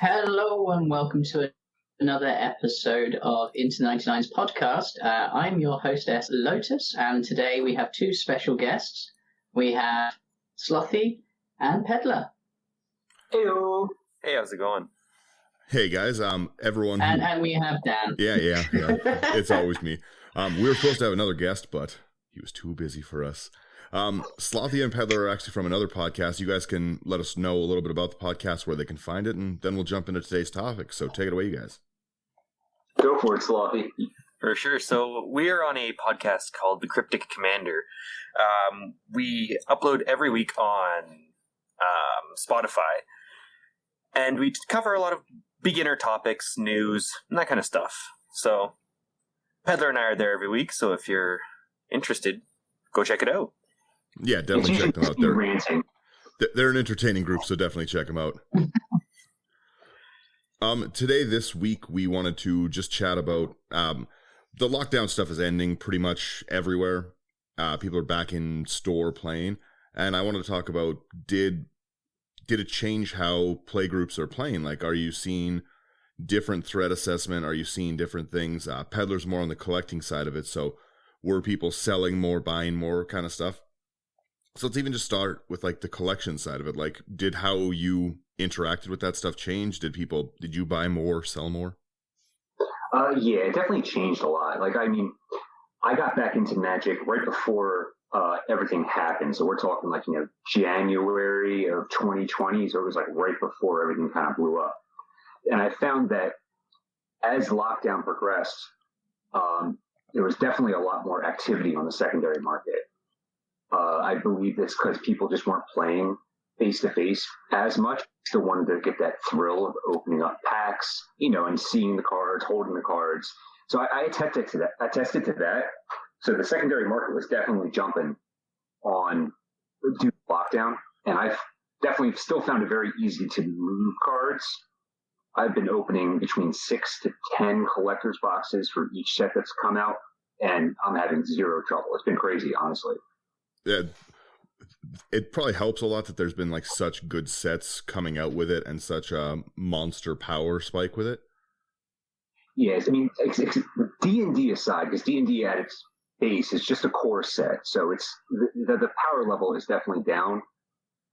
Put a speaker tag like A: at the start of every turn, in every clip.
A: Hello and welcome to another episode of Inter 99's podcast. I'm your hostess, Lotus, and today we have two special guests. We have Slothy and Peddler.
B: Heyo.
C: Hey, how's it going?
D: Hey guys, everyone.
A: And we have Dan.
D: Yeah. It's always me. We were supposed to have another guest, but he was too busy for us. Slothy and Peddler are actually from another podcast. You guys can let us know a little bit about the podcast, where they can find it, and then we'll jump into today's topic. So take it away, you guys.
B: Go for it, Slothy.
C: For sure. So we are on a podcast called The Cryptic Commander. We upload every week on Spotify, and we cover a lot of beginner topics, news, and that kind of stuff. So Peddler and I are there every week, so if you're interested, go check it out.
D: Yeah, definitely check them out. They're an entertaining group, so definitely check them out. This week, we wanted to just chat about the lockdown stuff is ending pretty much everywhere. People are back in store playing, and I wanted to talk about did it change how play groups are playing? Like, are you seeing different threat assessment? Are you seeing different things? Peddler's more on the collecting side of it, so were people selling more, buying more kind of stuff? So let's even just start with like the collection side of it. Like, did how you interacted with that stuff change? Did you buy more, sell more?
B: Yeah, it definitely changed a lot. Like, I mean, I got back into Magic right before everything happened. So we're talking like, January of 2020. So it was like right before everything kind of blew up. And I found that as lockdown progressed, there was definitely a lot more activity on the secondary market. I believe it's because people just weren't playing face-to-face as much. Still wanted to get that thrill of opening up packs, and seeing the cards, holding the cards. So I attested to that. So the secondary market was definitely jumping on due to lockdown. And I've definitely still found it very easy to move cards. I've been opening between 6 to 10 collector's boxes for each set that's come out, and I'm having zero trouble. It's been crazy, honestly.
D: Yeah, it probably helps a lot that there's been like such good sets coming out with it and such a monster power spike with it.
B: Yes, I mean, D&D aside, because D&D at its base is just a core set, so it's the power level is definitely down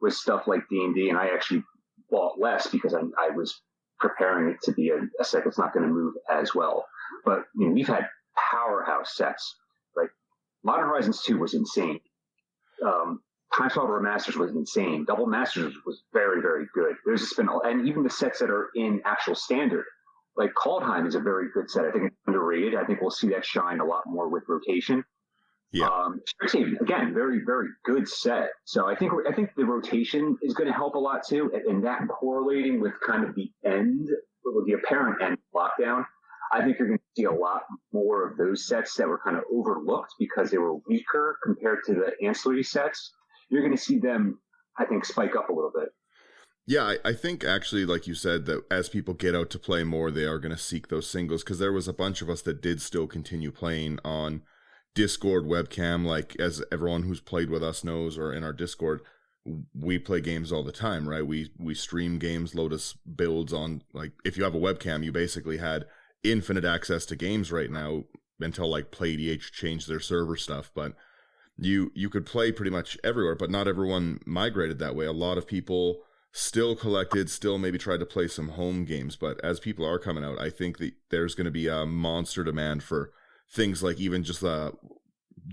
B: with stuff like D&D, and I actually bought less because I was preparing it to be a set that's not going to move as well. But we've had powerhouse sets. Like Modern Horizons 2 was insane. Time Traveler Remasters was insane. Double Masters was very, very good. There's just been, and even the sets that are in actual standard, like Kaldheim is a very good set. I think it's underrated. I think we'll see that shine a lot more with rotation.
D: Yeah.
B: Strixhaven, again, very, very good set. So I think the rotation is going to help a lot too, and that correlating with kind of the apparent end of lockdown. I think you're going to see a lot more of those sets that were kind of overlooked because they were weaker compared to the ancillary sets. You're going to see them, I think, spike up a little bit.
D: Yeah, I think actually, like you said, that as people get out to play more, they are going to seek those singles, because there was a bunch of us that did still continue playing on Discord webcam. Like, as everyone who's played with us knows, or in our Discord, we play games all the time, right? We stream games. Lotus builds on, like, if you have a webcam, you basically had infinite access to games right now until like PlayDH changed their server stuff. But you could play pretty much everywhere, but not everyone migrated that way. A lot of people still collected, still maybe tried to play some home games. But as people are coming out, I think that there's going to be a monster demand for things like even just the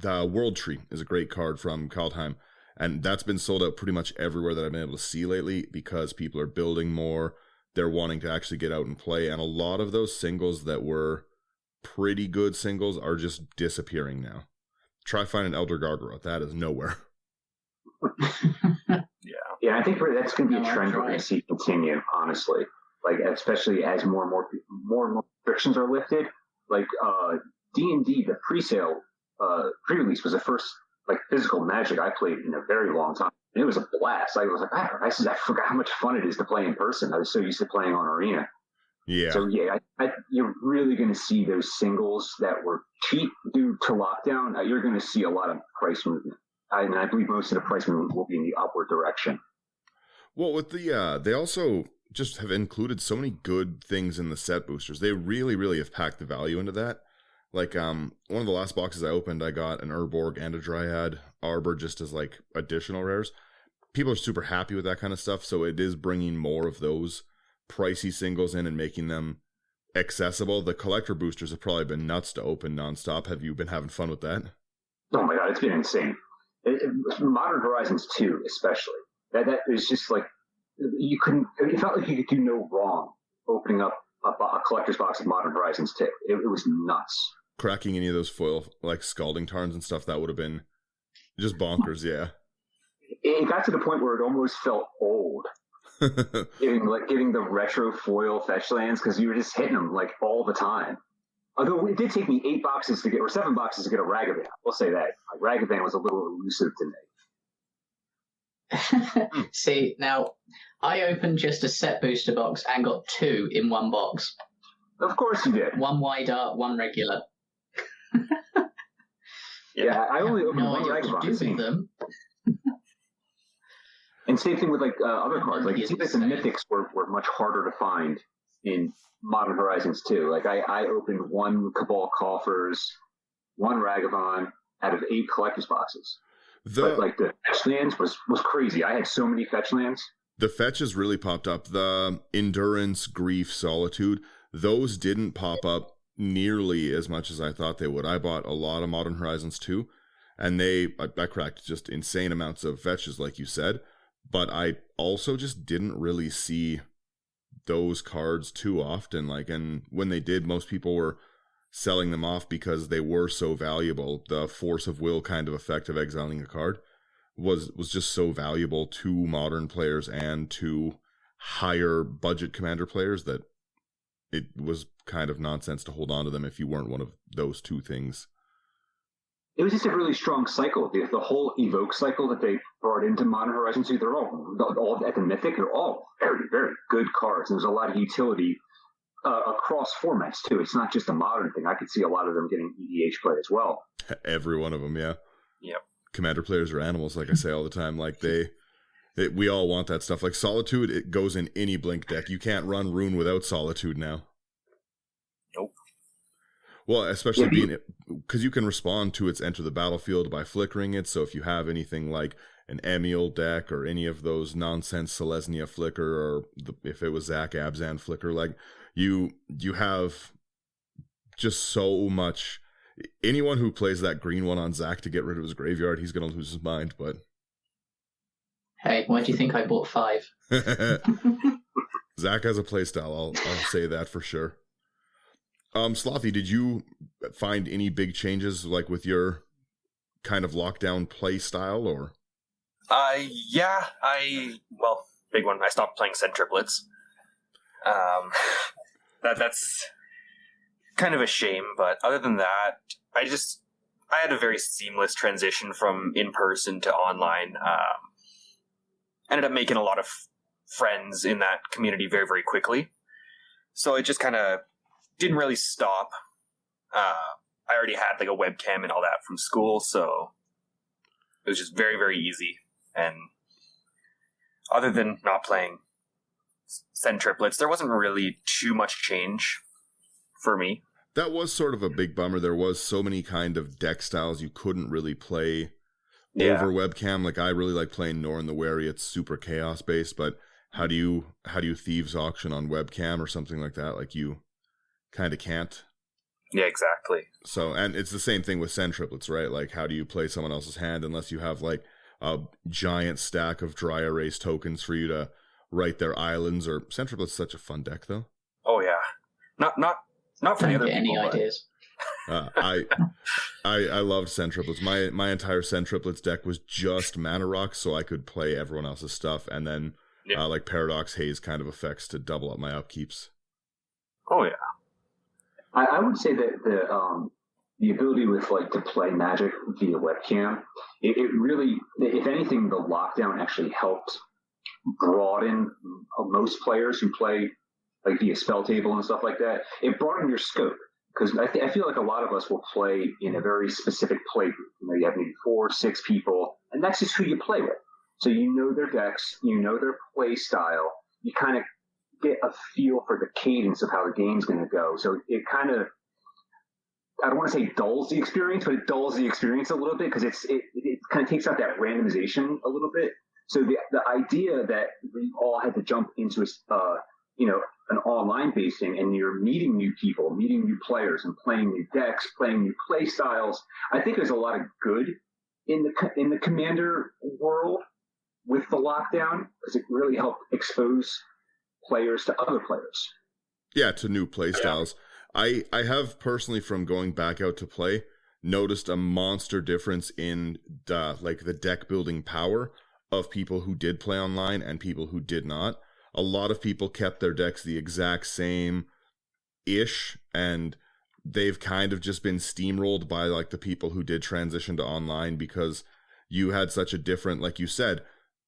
D: World Tree is a great card from Kaldheim. And that's been sold out pretty much everywhere that I've been able to see lately, because people are building more. They're wanting to actually get out and play. And a lot of those singles that were pretty good singles are just disappearing now. Try finding Elder Gargoyle. That is nowhere.
B: Yeah, I think that's going to be a trend we're going to see continue, honestly. Like, especially as more and more restrictions are lifted. Like, D&D, the pre-sale, pre-release was the first, like, physical Magic I played in a very long time. And it was a blast. I was like, I forgot how much fun it is to play in person. I was so used to playing on Arena.
D: Yeah.
B: So, yeah, you're really going to see those singles that were cheap due to lockdown. You're going to see a lot of price movement. I believe most of the price movement will be in the upward direction.
D: Well, with the they also just have included so many good things in the set boosters. They really, really have packed the value into that. Like, one of the last boxes I opened, I got an Urborg and a Dryad Arbor just as, like, additional rares. People are super happy with that kind of stuff, so it is bringing more of those pricey singles in and making them accessible. The collector boosters have probably been nuts to open nonstop. Have you been having fun with that?
B: Oh my god, it's been insane. Modern Horizons 2, especially. That is just like, it felt like you could do no wrong opening up a collector's box of Modern Horizons 2. It was nuts.
D: Cracking any of those foil, like, Scalding Tarns and stuff, that would have been just bonkers, yeah.
B: It got to the point where it almost felt old. Getting the retro foil fetch lands, because you were just hitting them, like, all the time. Although it did take me 7 boxes to get a Ragavan. We'll say that. Like, Ragavan was a little elusive to me.
A: See, now, I opened just a set booster box and got 2 in one box.
B: Of course you did.
A: One wide art, one regular.
B: Yeah, I only opened
A: no
B: one
A: Ragavan.
B: them. And same thing with, like, other cards. Like, it seems like the mythics were much harder to find in Modern Horizons 2. Like, I opened 1 Cabal Coffers, 1 Ragavan out of 8 collector's boxes. But, like, the fetch lands was crazy. I had so many fetch lands.
D: The fetches really popped up. The Endurance, Grief, Solitude, those didn't pop up nearly as much as I thought they would. I bought a lot of Modern Horizons 2, and I cracked just insane amounts of fetches, like you said. But I also just didn't really see those cards too often. Like, and when they did, most people were selling them off because they were so valuable. The force of will kind of effect of exiling a card was just so valuable to modern players and to higher budget commander players that it was kind of nonsense to hold on to them if you weren't one of those two things.
B: It was just a really strong cycle. The whole Evoke cycle that they brought into Modern Horizons 2, they're all at the Mythic, they're all very, very good cards. And there's a lot of utility across formats, too. It's not just a Modern thing. I could see a lot of them getting EDH play as well.
D: Every one of them, yeah.
C: Yep.
D: Commander players are animals, like I say all the time. Like, we all want that stuff. Like, Solitude, it goes in any Blink deck. You can't run Rune without Solitude now.
C: Nope.
D: Well, especially being, because you can respond to its enter the battlefield by flickering it. So if you have anything like an Emil deck or any of those nonsense Selesnya flicker, or if it was Zach Abzan flicker, like you have just so much. Anyone who plays that green one on Zach to get rid of his graveyard, he's going to lose his mind. But
A: hey, why do you think I bought 5?
D: Zach has a playstyle. I'll say that for sure. Slothy, did you find any big changes, like, with your kind of lockdown play style, or?
C: Yeah, big one. I stopped playing Send Triplets. That's kind of a shame, but other than that, I had a very seamless transition from in-person to online. Ended up making a lot of friends in that community very, very quickly. So it just kind of didn't really stop. I already had like a webcam and all that from school, so it was just very, very easy. And other than not playing Send Triplets, there wasn't really too much change for me.
D: That was sort of a big bummer. There was so many kind of deck styles you couldn't really play over webcam. Like, I really like playing Norn the Wary. It's super chaos based, but how do you Thieves Auction on webcam or something like that? Like, you kind of can't.
C: Yeah, exactly.
D: So, and it's the same thing with Send Triplets, right? Like, how do you play someone else's hand unless you have like a giant stack of dry erase tokens for you to write their islands? Or Send Triplets is such a fun deck, though.
C: Oh yeah, not for the other people.
A: Any ideas?
D: I loved Send Triplets. My entire Send Triplets deck was just mana rocks, so I could play everyone else's stuff, and then like Paradox Haze kind of effects to double up my upkeeps.
C: Oh yeah.
B: I would say that the ability with like to play Magic via webcam, it really, if anything, the lockdown actually helped broaden most players who play like via spell table and stuff like that. It broadened your scope, because I feel like a lot of us will play in a very specific play group. You know, you have maybe 4 or 6 people, and that's just who you play with. So you know their decks, you know their play style. You kind of get a feel for the cadence of how the game's going to go. So it kind of, I don't want to say dulls the experience, but it dulls the experience a little bit because it kind of takes out that randomization a little bit. So the idea that we all had to jump into an online based thing, and you're meeting new people, meeting new players, and playing new decks, playing new play styles. I think there's a lot of good in the Commander world with the lockdown because it really helped expose players to other players.
D: Yeah, to new play styles. I have personally, from going back out to play, noticed a monster difference in the deck building power of people who did play online and people who did not. A lot of people kept their decks the exact same-ish, and they've kind of just been steamrolled by like the people who did transition to online because you had such a different, like you said,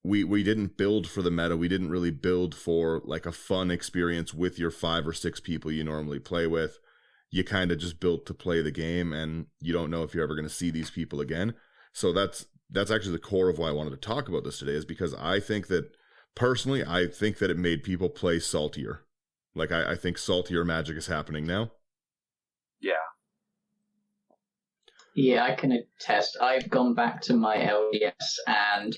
D: we didn't build for the meta. We didn't really build for like a fun experience with your 5 or 6 people you normally play with. You kind of just built to play the game, and you don't know if you're ever going to see these people again. So that's actually the core of why I wanted to talk about this today, is because I think that personally, I think that it made people play saltier. Like I think saltier Magic is happening now.
A: Yeah, I can attest. I've gone back to my LDS, and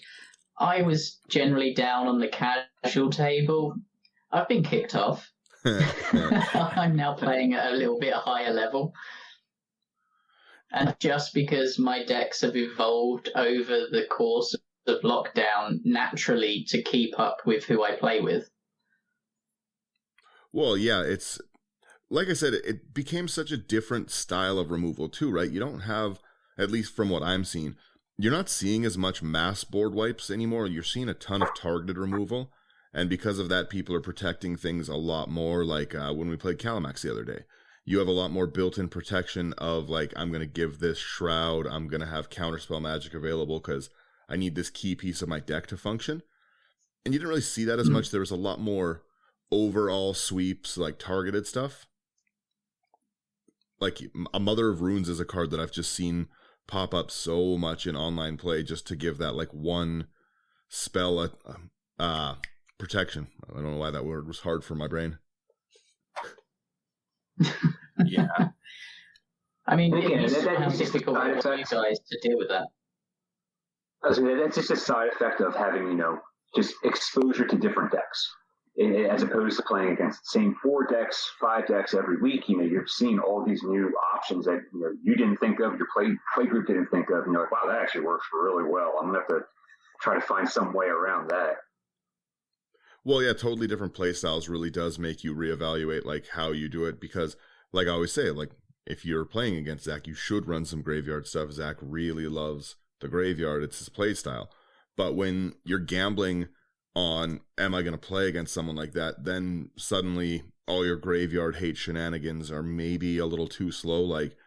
A: I was generally down on the casual table. I've been kicked off. I'm now playing at a little bit higher level. And just because my decks have evolved over the course of lockdown naturally to keep up with who I play with.
D: Well, yeah, it's like I said, it became such a different style of removal too, right? You don't have, at least from what I'm seeing, you're not seeing as much mass board wipes anymore. You're seeing a ton of targeted removal, and because of that, people are protecting things a lot more. Like when we played Calamax the other day, you have a lot more built-in protection of like, I'm going to give this Shroud, I'm going to have Counterspell Magic available because I need this key piece of my deck to function. And you didn't really see that as much. There was a lot more overall sweeps, like targeted stuff. Like a Mother of Runes is a card that I've just seen pop up so much in online play just to give that like one spell protection. I don't know why that word was hard for my brain.
C: Yeah.
A: I mean,
B: Again,
A: it's
B: that's
A: difficult for you guys to deal with that.
B: That's just a side effect of having, just exposure to different decks. As opposed to playing against the same 4 decks, 5 decks every week, you're seeing all these new options that you didn't think of, your play group didn't think of, and you're like, wow, that actually works really well. I'm gonna have to try to find some way around that.
D: Well, yeah, totally different play styles really does make you reevaluate like how you do it, because like I always say, like if you're playing against Zach, you should run some graveyard stuff. Zach really loves the graveyard; it's his play style. But when you're gambling on, am I going to play against someone like that, then suddenly all your graveyard hate shenanigans are maybe a little too slow. Like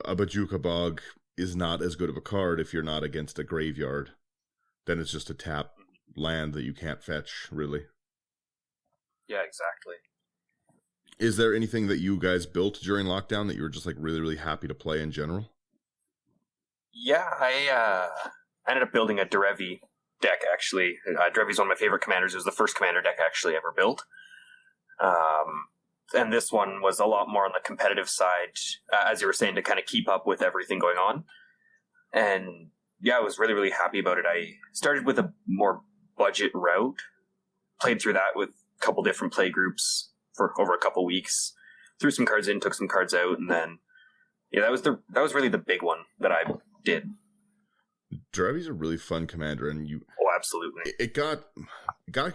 D: a Bajuka Bog is not as good of a card if you're not against a graveyard. Then it's just a tap land that you can't fetch, really.
C: Yeah, exactly.
D: Is there anything that you guys built during lockdown that you were just like really, really happy to play in general?
C: Yeah, I ended up building a Derevi deck, actually. Drevi's one of my favorite commanders. It was the first commander deck I actually ever built. And this one was a lot more on the competitive side, as you were saying, to kind of keep up with everything going on. And yeah, I was really, really happy about it. I started with a more budget route, played through that with a couple different play groups for over a couple weeks, threw some cards in, took some cards out, and then yeah, that was really the big one that I did.
D: Derevi's a really fun commander, and
C: Absolutely.
D: It got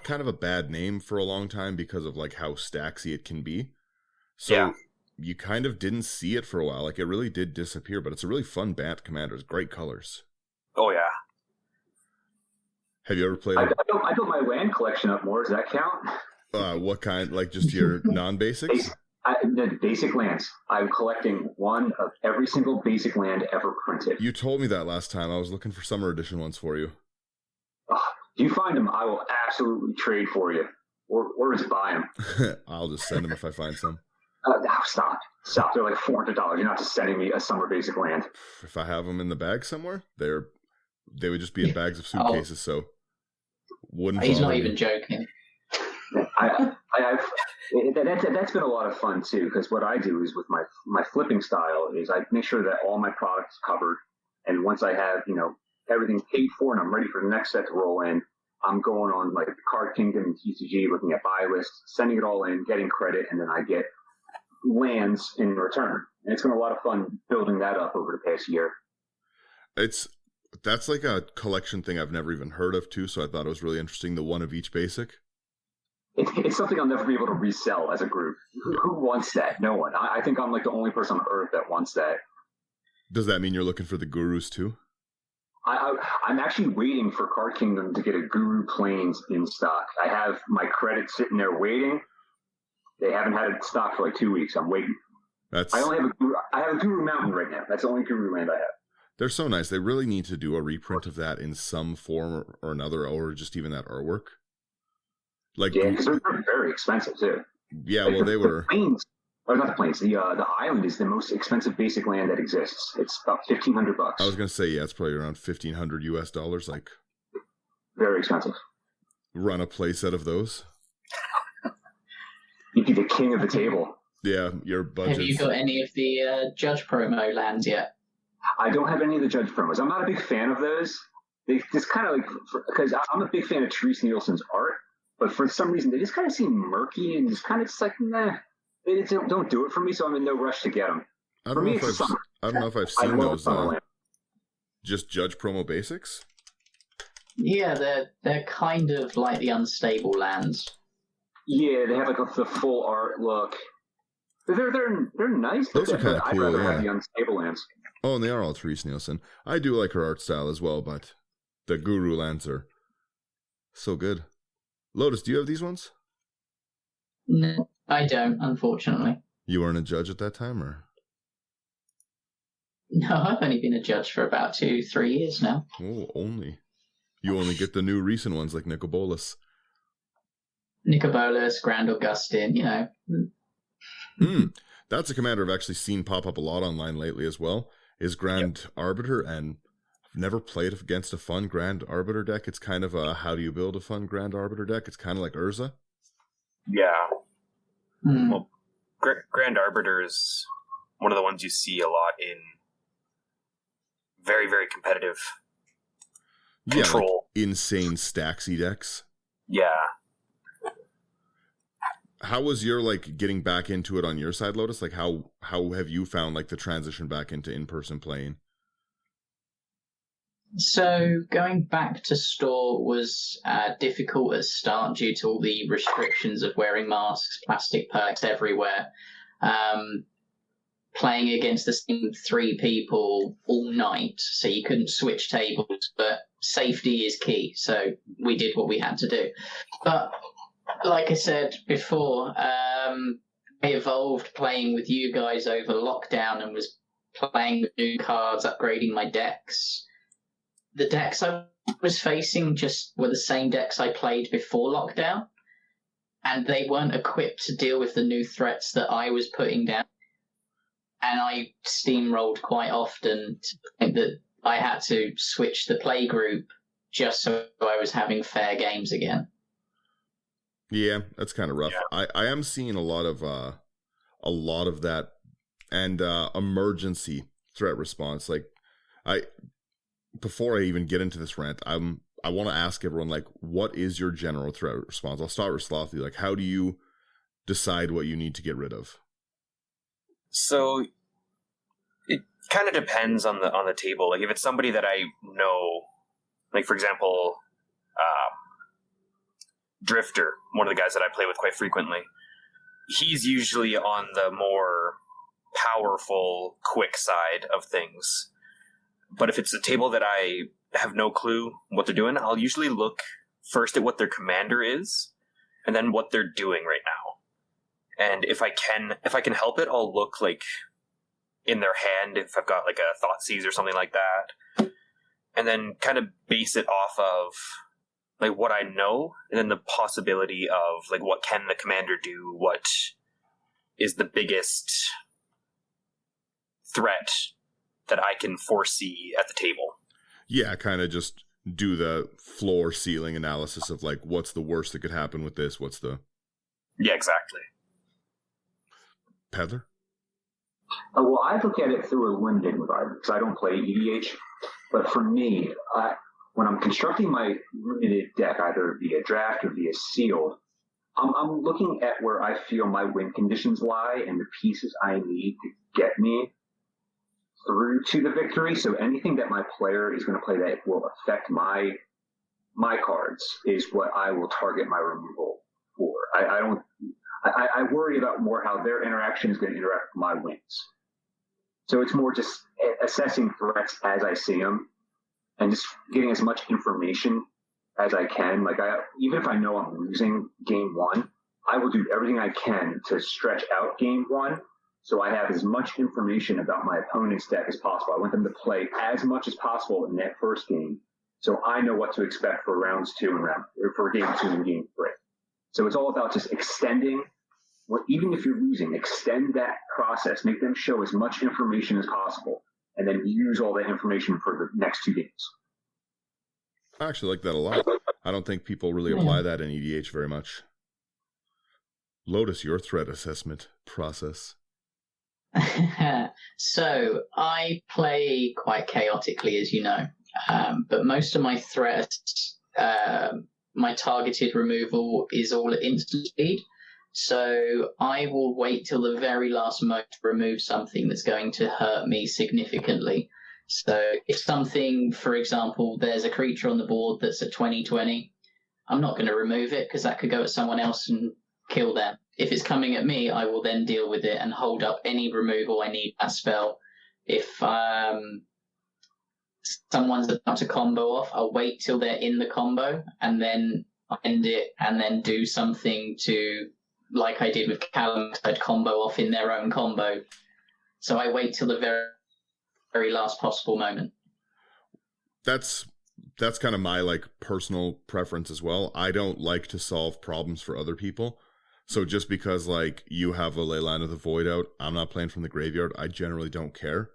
D: kind of a bad name for a long time because of like how stacksy it can be. So yeah, you kind of didn't see it for a while. Like it really did disappear, but it's a really fun Bant commander. It's great colors.
C: Oh yeah.
D: Have you ever played?
B: I built my land collection up more. Does that count?
D: What kind? Like just your non-basics?
B: The basic lands. I'm collecting one of every single basic land ever printed.
D: You told me that last time. I was looking for summer edition ones for you.
B: If you find them, I will absolutely trade for you, or just buy them.
D: I'll just send them if I find some.
B: Stop! They're like $400. You're not just sending me a summer basic land.
D: If I have them in the bag somewhere, they would just be in bags of suitcases. So wouldn't.
A: He's not even joking.
B: That's been a lot of fun too, because what I do is with my flipping style is I make sure that all my products covered, and once I have everything paid for and I'm ready for the next set to roll in, I'm going on like the Card Kingdom and TCG, looking at buy lists, sending it all in, getting credit, and then I get lands in return. And it's been a lot of fun building that up over the past year.
D: That's like a collection thing I've never even heard of too, so I thought it was really interesting, the one of each basic.
B: It's something I'll never be able to resell as a group. Who wants that? No one. I think I'm like the only person on earth that wants that.
D: Does that mean you're looking for the gurus too?
B: I'm actually waiting for Card Kingdom to get a Guru Plains in stock. I have my credit sitting there waiting. They haven't had it in stock for like 2 weeks. I'm waiting. I have a Guru Mountain right now. That's the only Guru land I have.
D: They're so nice. They really need to do a reprint of that in some form or another, or just even that artwork. Like,
B: yeah, because they're very expensive too.
D: Yeah,
B: like
D: well, they were.
B: Plains, or not the plains. The island is the most expensive basic land that exists. It's about $1,500.
D: I was gonna say, yeah, it's probably around $1,500 US. Like,
B: very expensive.
D: Run a play set of those.
B: You'd be the king of the table.
D: Yeah, your budget.
A: Have you got any of the Judge promo lands yet?
B: I don't have any of the Judge promos. I'm not a big fan of those. They just kind of like, because I'm a big fan of Therese Nielsen's art, but for some reason they just kind of seem murky and just kind of just like, nah, they don't do it for me. So I'm in no rush to get them.
D: I don't know if I've seen those. Just Judge promo basics.
A: Yeah, they're kind of like the unstable lands.
B: Yeah, they have like the full art look. They're nice.
D: Those are kind of cool.
B: I'd rather
D: yeah.
B: have the unstable lands.
D: Oh, and they are all Therese Nielsen. I do like her art style as well, but the Guru lands are so good. Lotus, do you have these ones?
A: No, I don't, unfortunately.
D: You weren't a judge at that time, or?
A: No, I've only been a judge for about 2-3 years now.
D: Oh, only. You only get the new recent ones like Nicobolus.
A: Nicobolus, Grand Augustine,
D: That's a commander I've actually seen pop up a lot online lately as well, is Grand Arbiter, and I've never played against a fun Grand Arbiter deck. It's kind of a, how do you build a fun Grand Arbiter deck? It's kind of like Urza.
C: Yeah. Well, Grand Arbiter is one of the ones you see a lot in very, very competitive control.
D: Like insane Staxy decks.
C: Yeah.
D: How was your getting back into it on your side, Lotus? Like how have you found the transition back into in-person playing?
A: So going back to store was difficult at start due to all the restrictions of wearing masks, plastic perks everywhere. Playing against the same 3 people all night, so you couldn't switch tables, but safety is key, so we did what we had to do. But like I said before, I evolved playing with you guys over lockdown and was playing with new cards, upgrading my decks. The decks I was facing just were the same decks I played before lockdown, and they weren't equipped to deal with the new threats that I was putting down. And I steamrolled quite often to the point that I had to switch the play group just so I was having fair games again.
D: Yeah, that's kind of rough. Yeah. I am seeing a lot of that and emergency threat response. Before I even get into this rant, I want to ask everyone what is your general threat response? I'll start with Slothy. How do you decide what you need to get rid of?
C: So it kind of depends on the table. If it's somebody that I know, for example, Drifter, one of the guys that I play with quite frequently, he's usually on the more powerful, quick side of things. But if it's a table that I have no clue what they're doing, I'll usually look first at what their commander is, and then what they're doing right now. And if I can help it, I'll look in their hand if I've got a Thoughtseize or something like that, and then kind of base it off of what I know, and then the possibility of what can the commander do, what is the biggest threat that I can foresee at the table.
D: Yeah, kind of just do the floor ceiling analysis of like what's the worst that could happen with this, what's the...
C: Yeah, exactly.
D: Peddler?
B: Well, I look at it through a limited environment because I don't play EDH. But for me, when I'm constructing my limited deck, either via draft or via sealed, I'm looking at where I feel my win conditions lie and the pieces I need to get me through to the victory. So anything that my player is going to play that will affect my cards is what I will target my removal for. I worry about more how their interaction is going to interact with my wins. So it's more just assessing threats as I see them and just getting as much information as I can. Like even if I know I'm losing game one, I will do everything I can to stretch out game one so I have as much information about my opponent's deck as possible. I want them to play as much as possible in that first game so I know what to expect for rounds 2 and for game 2 and game 3. So it's all about just extending, even if you're losing, extend that process, make them show as much information as possible, and then use all that information for the next 2 games.
D: I actually like that a lot. I don't think people really apply that in EDH very much. Lotus, your threat assessment process.
A: So I play quite chaotically, as you know, but most of my threats, my targeted removal is all at instant speed. So I will wait till the very last moment to remove something that's going to hurt me significantly. So if something, for example, there's a creature on the board that's at 20/20, I'm not going to remove it because that could go at someone else and kill them. If it's coming at me, I will then deal with it and hold up any removal I need that spell. If someone's about to combo off, I'll wait till they're in the combo and then end it and then do something to, like I did with Callum, I'd combo off in their own combo. So I wait till the very last possible moment.
D: That's kind of my like personal preference as well. I don't like to solve problems for other people. So just because like you have a Leyline of the Void out, I'm not playing from the graveyard, I generally don't care.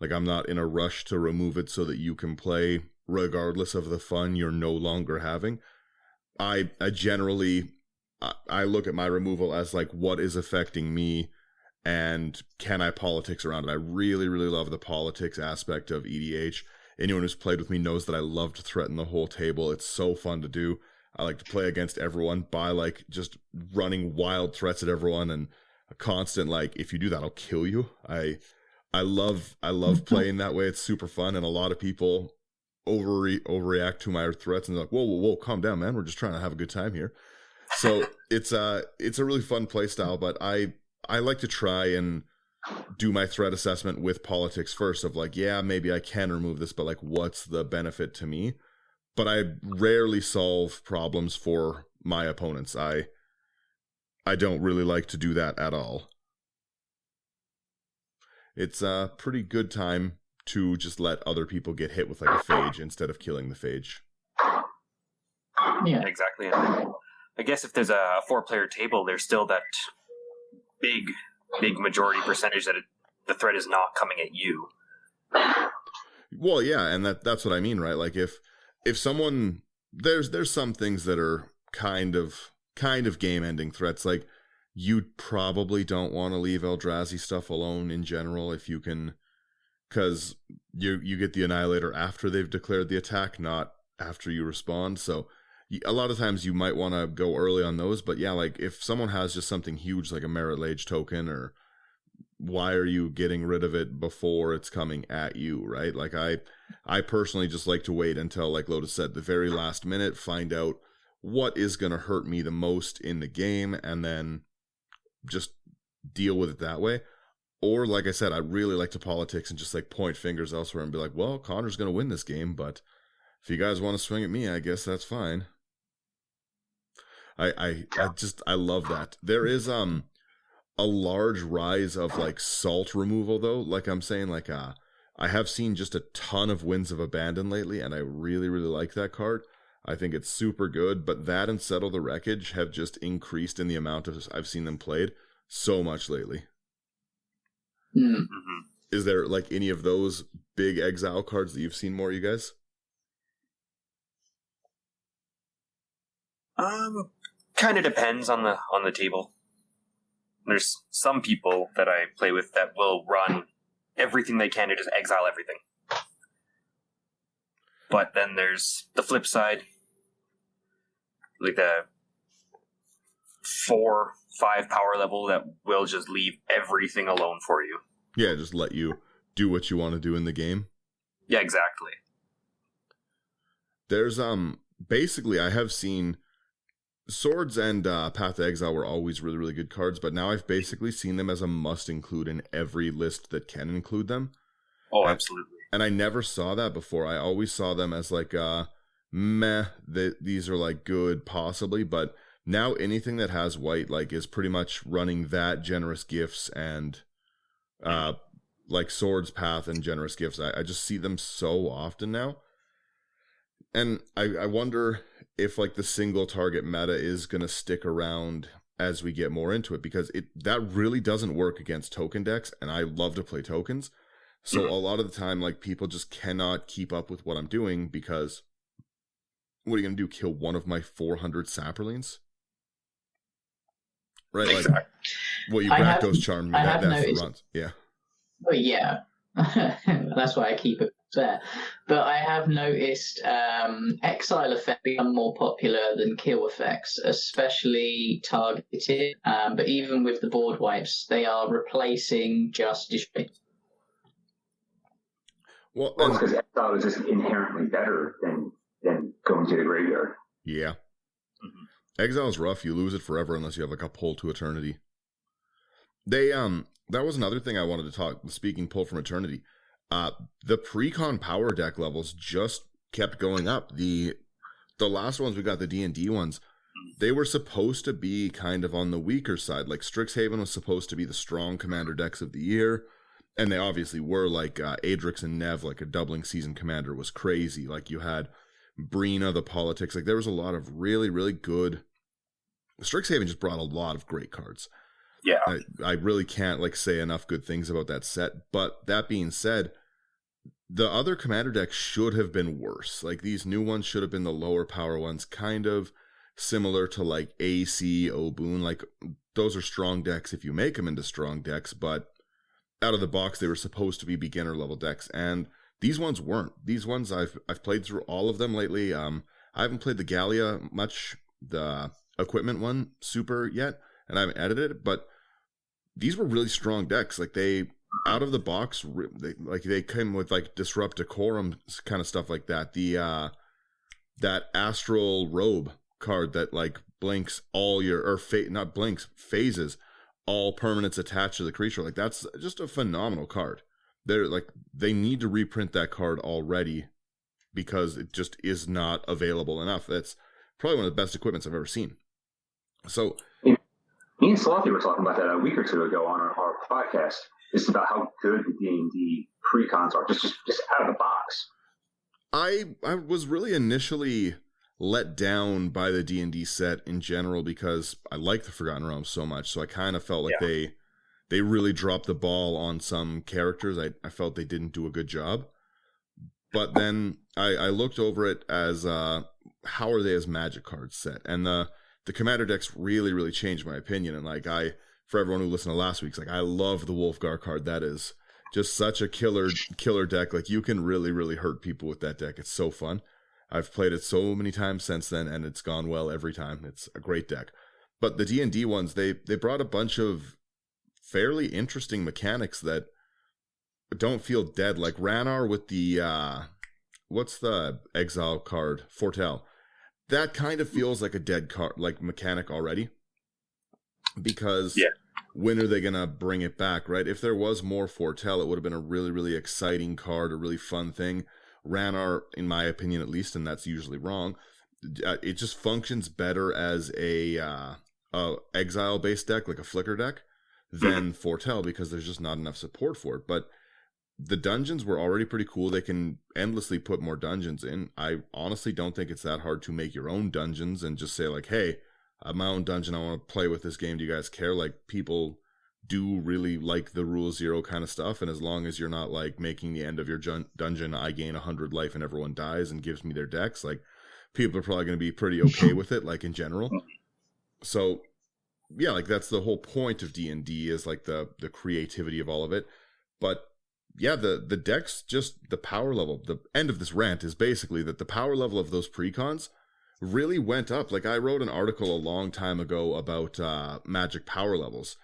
D: Like I'm not in a rush to remove it so that you can play regardless of the fun you're no longer having. I generally look at my removal as like what is affecting me and can I politics around it. I really, really love the politics aspect of EDH. Anyone who's played with me knows that I love to threaten the whole table. It's so fun to do. I like to play against everyone by like just running wild threats at everyone and a constant like, if you do that, I'll kill you. I love playing that way. It's super fun, and a lot of people overreact to my threats and they're like, whoa, calm down, man. We're just trying to have a good time here. So it's a really fun play style, but I like to try and do my threat assessment with politics first of like, yeah, maybe I can remove this, but like, what's the benefit to me? But I rarely solve problems for my opponents. I don't really like to do that at all. It's a pretty good time to just let other people get hit with like a phage instead of killing the phage.
A: Yeah,
C: exactly. And I guess if there's a 4-player table, there's still that big majority percentage that the threat is not coming at you.
D: Well, yeah, and that's what I mean, right? Like if someone there's some things that are kind of game-ending threats. Like you probably don't want to leave Eldrazi stuff alone in general if you can, because you get the Annihilator after they've declared the attack, not after you respond. So a lot of times you might want to go early on those. But yeah, like if someone has just something huge like a Merit Lage token, or why are you getting rid of it before it's coming at you, right? Like I personally just like to wait until, like Lotus said, the very last minute, find out what is going to hurt me the most in the game, and then just deal with it that way. Or like I said, I really like to politics and just like point fingers elsewhere and be like, well, Connor's going to win this game, but if you guys want to swing at me, I guess that's fine. I love that. There is a large rise of like salt removal though. Like I'm saying, like I have seen just a ton of Winds of Abandon lately, and I really, really like that card. I think it's super good, but that and Settle the Wreckage have just increased in the amount of I've seen them played so much lately.
A: Mm-hmm.
D: Is there like any of those big exile cards that you've seen more, you guys?
C: Kind of depends on the table. There's some people that I play with that will run everything they can to just exile everything. But then there's the flip side, like the 4-5 power level that will just leave everything alone for you.
D: Yeah, just let you do what you want to do in the game.
C: Yeah, exactly.
D: There's basically I have seen Swords and Path to Exile were always really, really good cards, but now I've basically seen them as a must include in every list that can include them.
C: Oh, absolutely.
D: And I never saw that before. I always saw them as like, meh, these are like good, possibly, but now anything that has white like is pretty much running that Generous Gifts and like Swords, Path, and Generous Gifts. I just see them so often now. And I wonder if like the single target meta is going to stick around as we get more into it, because that really doesn't work against token decks, and I love to play tokens. So a lot of the time, like, people just cannot keep up with what I'm doing, because what are you going to do, kill one of my 400 Saproleans? Right? Like, well, you Rakdos Charm me, that's the runs. Yeah.
A: Oh, yeah. That's why I keep it there. But I have noticed exile effects become more popular than kill effects, especially targeted. But even with the board wipes, they are replacing just destroy.
B: Well, because exile is just inherently better than going to the graveyard.
D: Yeah. Mm-hmm. Exile's rough. You lose it forever unless you have like a pull to eternity. They that was another thing I wanted to talk. Speaking pull from eternity, the pre-con power deck levels just kept going up. The last ones we got, the D&D ones, they were supposed to be kind of on the weaker side. Like Strixhaven was supposed to be the strong commander decks of the year, and they obviously were. Like Adrix and Nev, like a doubling season commander was crazy. Like you had Brina, the politics. Like there was a lot of really, really good. Strixhaven just brought a lot of great cards.
C: Yeah,
D: I really can't like say enough good things about that set. But that being said, the other commander decks should have been worse. Like these new ones should have been the lower power ones, kind of similar to like AC, Oboon. Like those are strong decks if you make them into strong decks, but out of the box they were supposed to be beginner level decks, and these ones weren't. These ones I've played through all of them lately. I haven't played the Gallia much, the equipment one super yet, and I haven't edited it, but these were really strong decks. Like they, out of the box, they came with like Disrupt Decorum kind of stuff like that. The that Astral Robe card that like blinks all your, or not blinks, phases all permanents attached to the creature. Like that's just a phenomenal card. They need to reprint that card already, because it just is not available enough. That's probably one of the best equipments I've ever seen. So
B: me and Slothy were talking about that a week or two ago on our podcast. It's about how good the D&D pre-cons are, just out of the box.
D: I was really initially let down by the D&D set in general, because I like the Forgotten Realms so much. So I kind of felt like they really dropped the ball on some characters. I felt they didn't do a good job. But then I looked over it as how are they as Magic cards set, and the commander decks really, really changed my opinion. And like for everyone who listened to last week's, like I love the Wolfgar card. That is just such a killer deck. Like you can really, really hurt people with that deck. It's so fun. I've played it so many times since then, and it's gone well every time. It's a great deck. But the D&D ones, they brought a bunch of fairly interesting mechanics that don't feel dead. Like Ranar with the what's the exile card? Fortel. That kind of feels like a dead card, like mechanic already, because when are they going to bring it back, right? If there was more Fortel, it would have been a really, really exciting card, a really fun thing. Ranar, in my opinion at least, and that's usually wrong, it just functions better as a exile-based deck, like a Flicker deck, than Fortel, because there's just not enough support for it. But the dungeons were already pretty cool. They can endlessly put more dungeons in. I honestly don't think it's that hard to make your own dungeons and just say like, hey, I have my own dungeon. I want to play with this game. Do you guys care? Like people do really like the Rule Zero kind of stuff. And as long as you're not like making the end of your dungeon, I gain 100 life and everyone dies and gives me their decks, like people are probably going to be pretty okay with it, like in general. So yeah, like that's the whole point of D&D is like the creativity of all of it. But yeah, the decks, just the power level, the end of this rant is basically that the power level of those precons really went up. Like I wrote an article a long time ago about Magic power levels,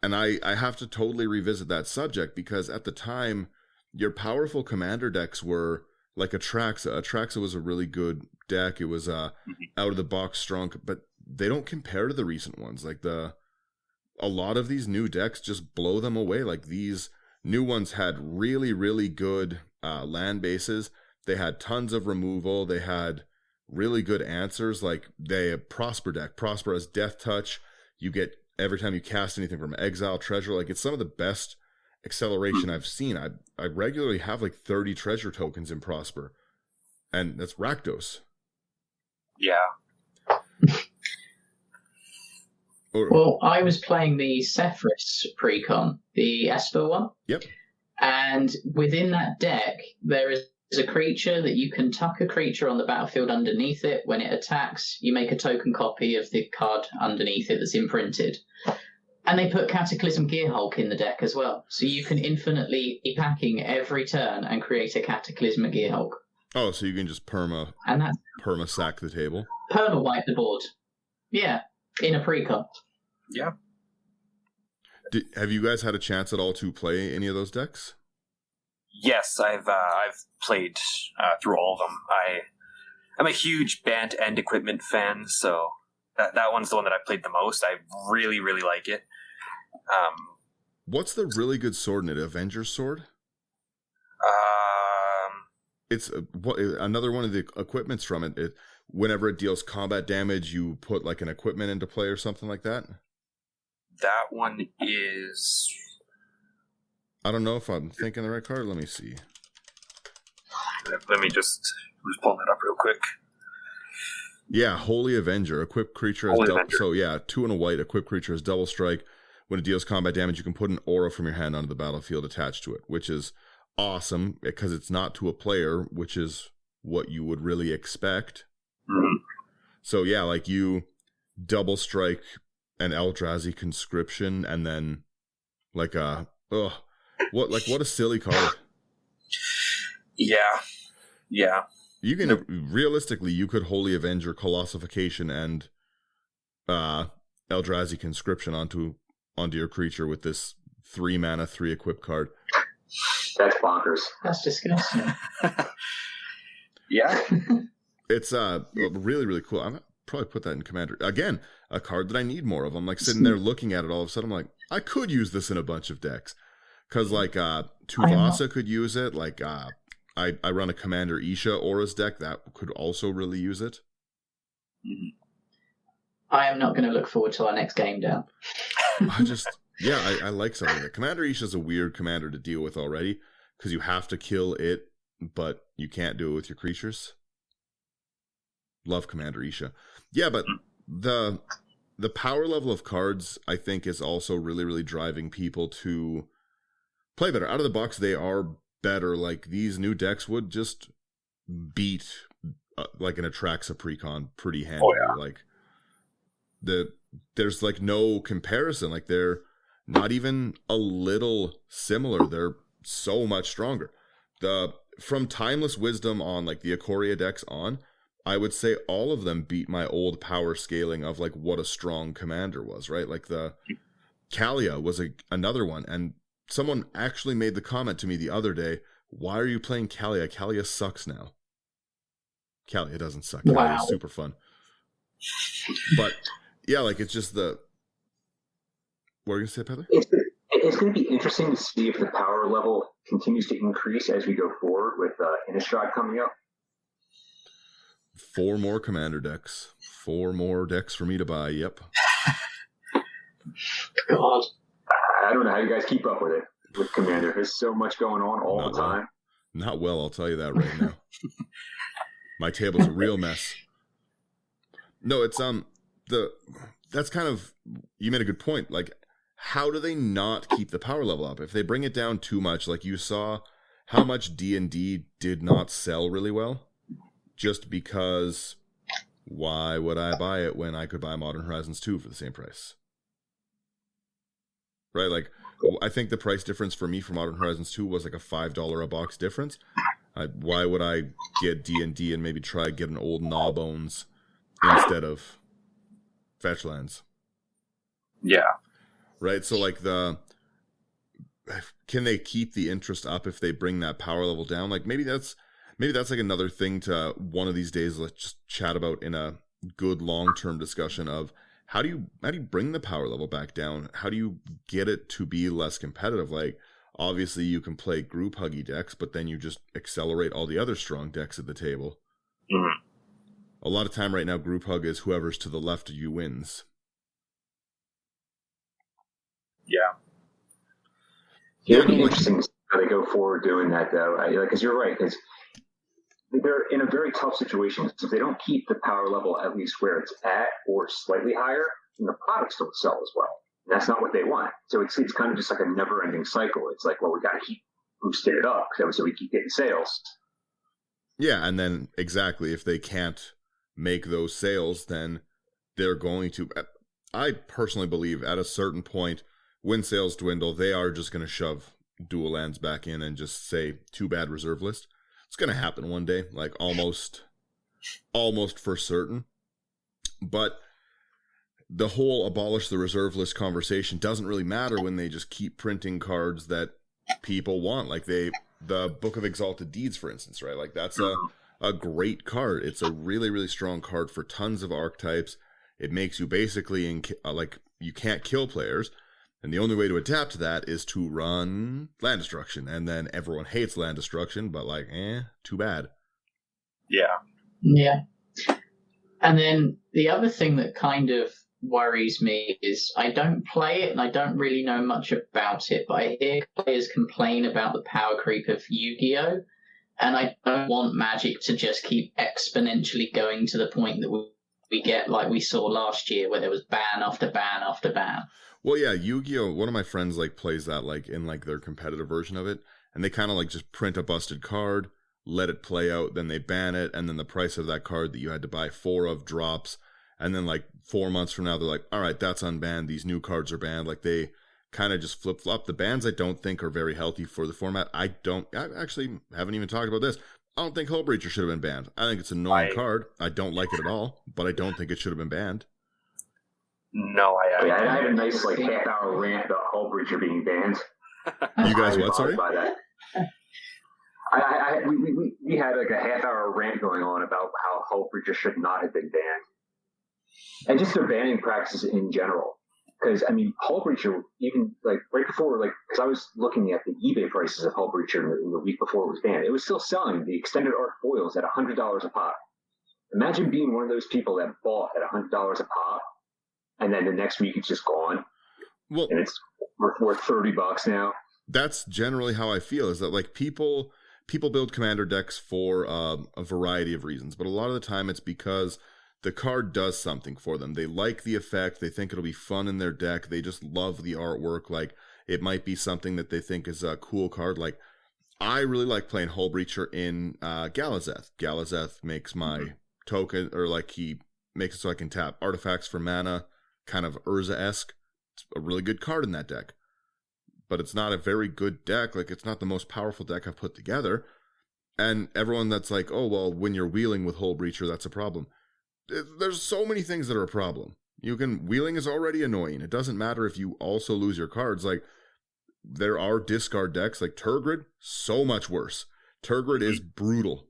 D: and I have to totally revisit that subject because at the time your powerful commander decks were like Atraxa. Atraxa was a really good deck. It was out of the box strong, but they don't compare to the recent ones. Like a lot of these new decks just blow them away. Like these new ones had really, really good land bases. They had tons of removal. They had really good answers. Like they Prosper deck. Prosper has Death Touch. You get every time you cast anything from Exile, Treasure. Like it's some of the best acceleration I've seen. I regularly have like 30 treasure tokens in Prosper, and that's Rakdos.
C: Yeah.
A: Well, I was playing the Cephris precon, the Esper one.
D: Yep.
A: And within that deck, there is a creature that you can tuck a creature on the battlefield underneath it. When it attacks, you make a token copy of the card underneath it that's imprinted. And they put Cataclysm Gearhulk in the deck as well. So you can infinitely be packing every turn and create a Cataclysm Gearhulk.
D: Oh, so you can just perma sack the table?
A: Perma wipe the board. Yeah, in a precon.
C: Yeah.
D: Have you guys had a chance at all to play any of those decks?
C: Yes, I've played through all of them. I'm a huge Bant and Equipment fan, so that one's the one that I played the most. I really, really like it.
D: What's the really good sword in it? Avenger's Sword? It's another one of the equipments from it. Whenever it deals combat damage, you put like an equipment into play or something like that?
C: That one is...
D: I don't know if I'm thinking the right card. Let me see.
C: Let me just pull that up real quick.
D: Yeah, Holy Avenger. Equipped creature has double. So yeah, 2 and a white. Equipped creature has double strike. When it deals combat damage, you can put an aura from your hand onto the battlefield attached to it, which is awesome because it's not to a player, which is what you would really expect.
C: Mm-hmm.
D: So yeah, like you double strike an Eldrazi conscription, and then like what a silly card.
C: Yeah.
D: You can realistically, you could Holy Avenger Colossification and Eldrazi conscription onto your creature with this 3 mana 3 equip card.
B: That's bonkers.
A: That's disgusting.
C: Yeah.
D: It's really, really cool. I'm probably put that in Commander. Again, a card that I need more of. I'm like sitting there looking at it all of a sudden. I'm like, I could use this in a bunch of decks. Because like Tuvasa could use it. Like I run a Commander Isha Auras deck that could also really use it.
A: I am not going to look forward to our next game down.
D: I like something like that. Commander Isha is a weird commander to deal with already because you have to kill it, but you can't do it with your creatures. Love Commander Isha. Yeah, but the power level of cards, I think, is also really, really driving people to play better. Out of the box, they are better. Like, these new decks would just beat like an Atraxa Precon pretty handily.
C: Oh, yeah.
D: Like, there's like no comparison. Like, they're not even a little similar. They're so much stronger. From Timeless Wisdom on, like, the Ikoria decks on, I would say all of them beat my old power scaling of like what a strong commander was, right? Like the Kalia was another one, and someone actually made the comment to me the other day, why are you playing Kalia? Kalia sucks now. Kalia doesn't suck.
A: Wow.
D: Kalia is super fun. But yeah, like it's just what were you going to say, Peddler?
B: It's going to be interesting to see if the power level continues to increase as we go forward with Innistrad coming up.
D: 4 more commander decks. 4 more decks for me to buy. Yep.
A: God.
B: I don't know how you guys keep up with it with Commander. There's so much going on all the time.
D: Not well, I'll tell you that right now. My table's a real mess. No, it's that's kind of, you made a good point. Like, how do they not keep the power level up? If they bring it down too much, like you saw how much D&D did not sell really well, just because why would I buy it when I could buy Modern Horizons 2 for the same price? Right? Like, I think the price difference for me for Modern Horizons 2 was like a $5 a box difference. Why would I get D&D and maybe try to get an old Gnawbones instead of Fetchlands?
C: Yeah.
D: Right? So, like, can they keep the interest up if they bring that power level down? Like, maybe that's like another thing to one of these days let's just chat about in a good long-term discussion of how do you bring the power level back down? How do you get it to be less competitive? Like, obviously you can play group huggy decks, but then you just accelerate all the other strong decks at the table.
C: Mm-hmm.
D: A lot of time right now, group hug is whoever's to the left of you wins.
C: Yeah.
B: Yeah, it'll be interesting how they go forward doing that, though. Because you're right, because they're in a very tough situation. So if they don't keep the power level at least where it's at or slightly higher, then the products don't sell as well. And that's not what they want. So it's kind of just like a never-ending cycle. It's like, well, we got to keep boosting it up so we keep getting sales.
D: Yeah, and then exactly, if they can't make those sales, then they're going to... I personally believe at a certain point, when sales dwindle, they are just going to shove dual lands back in and just say, too bad, reserve list. It's going to happen one day, like almost for certain. But the whole abolish the reserve list conversation doesn't really matter when they just keep printing cards that people want. Like the Book of Exalted Deeds, for instance, right? Like that's a great card. It's a really, really strong card for tons of archetypes. It makes you basically, like, you can't kill players. And the only way to adapt to that is to run land destruction. And then everyone hates land destruction, but like, too bad.
C: Yeah.
A: Yeah. And then the other thing that kind of worries me is I don't play it and I don't really know much about it, but I hear players complain about the power creep of Yu-Gi-Oh! And I don't want Magic to just keep exponentially going to the point that we get like we saw last year where there was ban after ban after ban.
D: Well, yeah, Yu-Gi-Oh! One of my friends like plays that like in like their competitive version of it, and they kind of like just print a busted card, let it play out, then they ban it, and then the price of that card that you had to buy 4 of drops, and then like 4 months from now they're like, all right, that's unbanned, these new cards are banned. Like they kind of just flip-flop. The bans I don't think are very healthy for the format. I actually haven't even talked about this. I don't think Hull Breacher should have been banned. I think it's an annoying card. I don't like it at all, but I don't think it should have been banned.
C: No, I
B: had a nice like half-hour rant about Hull Breacher being banned.
D: You guys what, sorry?
B: By that. We had like a half-hour rant going on about how Hull Breacher should not have been banned. And just their banning practices in general. Because, I mean, Hull Breacher, even like right before, like, because I was looking at the eBay prices of Hull Breacher in the week before it was banned, it was still selling the extended art foils at $100 a pop. Imagine being one of those people that bought at $100 a pop, and then the next week it's just gone.
D: Well,
B: and it's worth $30 now.
D: That's generally how I feel, is that like people build commander decks for a variety of reasons, but a lot of the time it's because the card does something for them. They like the effect. They think it'll be fun in their deck. They just love the artwork. Like, it might be something that they think is a cool card. Like, I really like playing Hull Breacher in Galazeth. Galazeth makes my token, or like he makes it so I can tap artifacts for mana, kind of Urza-esque. It's a really good card in that deck. But it's not a very good deck. Like, it's not the most powerful deck I've put together. And everyone that's like, oh, well, when you're wheeling with Hull Breacher, that's a problem. There's so many things that are a problem. Wheeling is already annoying. It doesn't matter if you also lose your cards. Like, there are discard decks like Turgid, so much worse. Turgid is brutal.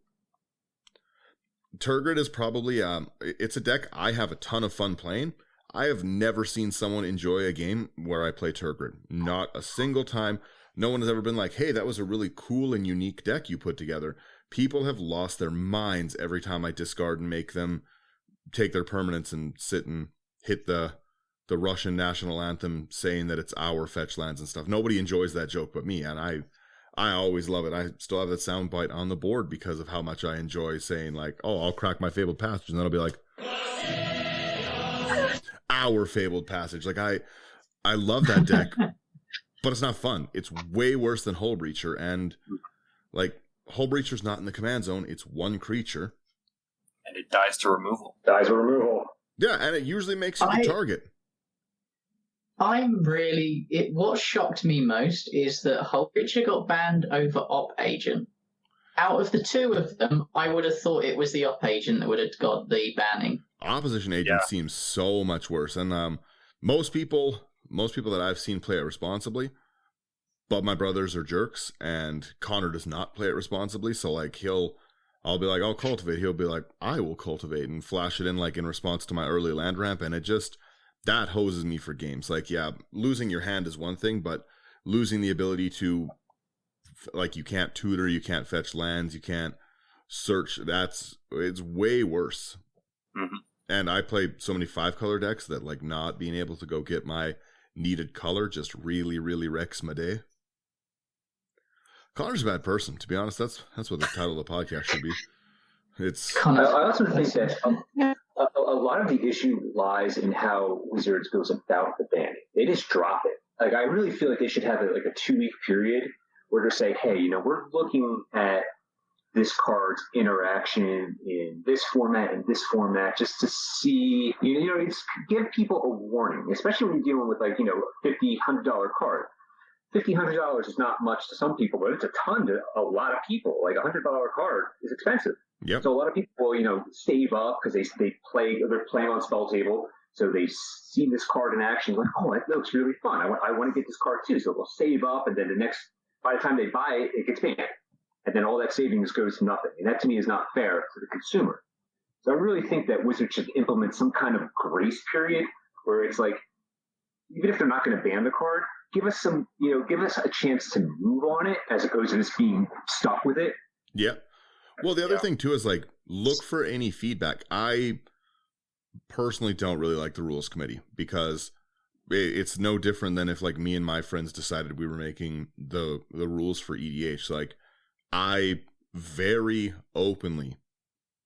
D: Turgid is probably it's a deck I have a ton of fun playing. I have never seen someone enjoy a game where I play Turgid. Not a single time. No one has ever been like, hey, that was a really cool and unique deck you put together. People have lost their minds every time I discard and make them take their permanents and sit and hit the Russian national anthem saying that it's our fetch lands and stuff. Nobody enjoys that joke but me, and I always love it. I still have that soundbite on the board because of how much I enjoy saying, like, oh, I'll crack my Fabled Passage, and then I'll be like, our Fabled Passage. Like, I love that deck, but it's not fun. It's way worse than Hull Breacher, and like, Hull Breacher's not in the command zone. It's one creature.
C: and it dies to removal.
D: Yeah, and it usually makes you the target.
A: What shocked me most is that Hullbreacher got banned over Op Agent. Out of the two of them, I would have thought it was the Op Agent that would have got the banning.
D: Opposition Agent seems so much worse, and most people that I've seen play it responsibly, but my brothers are jerks, and Connor does not play it responsibly, so like I'll be like, I'll cultivate, he'll be like, I will cultivate, and flash it in like in response to my early land ramp, and it just, that hoses me for games. Like, yeah, losing your hand is one thing, but losing the ability to, like, you can't tutor, you can't fetch lands, you can't search, it's way worse.
C: Mm-hmm.
D: And I play so many 5-color decks that, like, not being able to go get my needed color just really, really wrecks my day. Connor's a bad person, to be honest. That's what the title of the podcast should be.
B: I also think that a lot of the issue lies in how Wizards goes about the banning. They just drop it. Like, I really feel like they should have a 2-week period where they say, hey, we're looking at this card's interaction in this format and this format just to see, it's give people a warning, especially when you're dealing with $50, $100 card. $1,500 is not much to some people, but it's a ton to a lot of people. Like, $100 card is expensive.
D: Yep.
B: So a lot of people, save up because they're playing on spell table. So they see this card in action, like, oh, that looks really fun. I want to get this card too. So they'll save up, and then by the time they buy it, it gets banned. And then all that savings goes to nothing. And that to me is not fair to the consumer. So I really think that Wizards should implement some kind of grace period where it's like, even if they're not going to ban the card, give us a chance to move on it as opposed to just being stuck with it.
D: Yeah. Well, the other thing too is, like, look for any feedback. I personally don't really like the rules committee because it's no different than if, like, me and my friends decided we were making the rules for EDH. Like, I very openly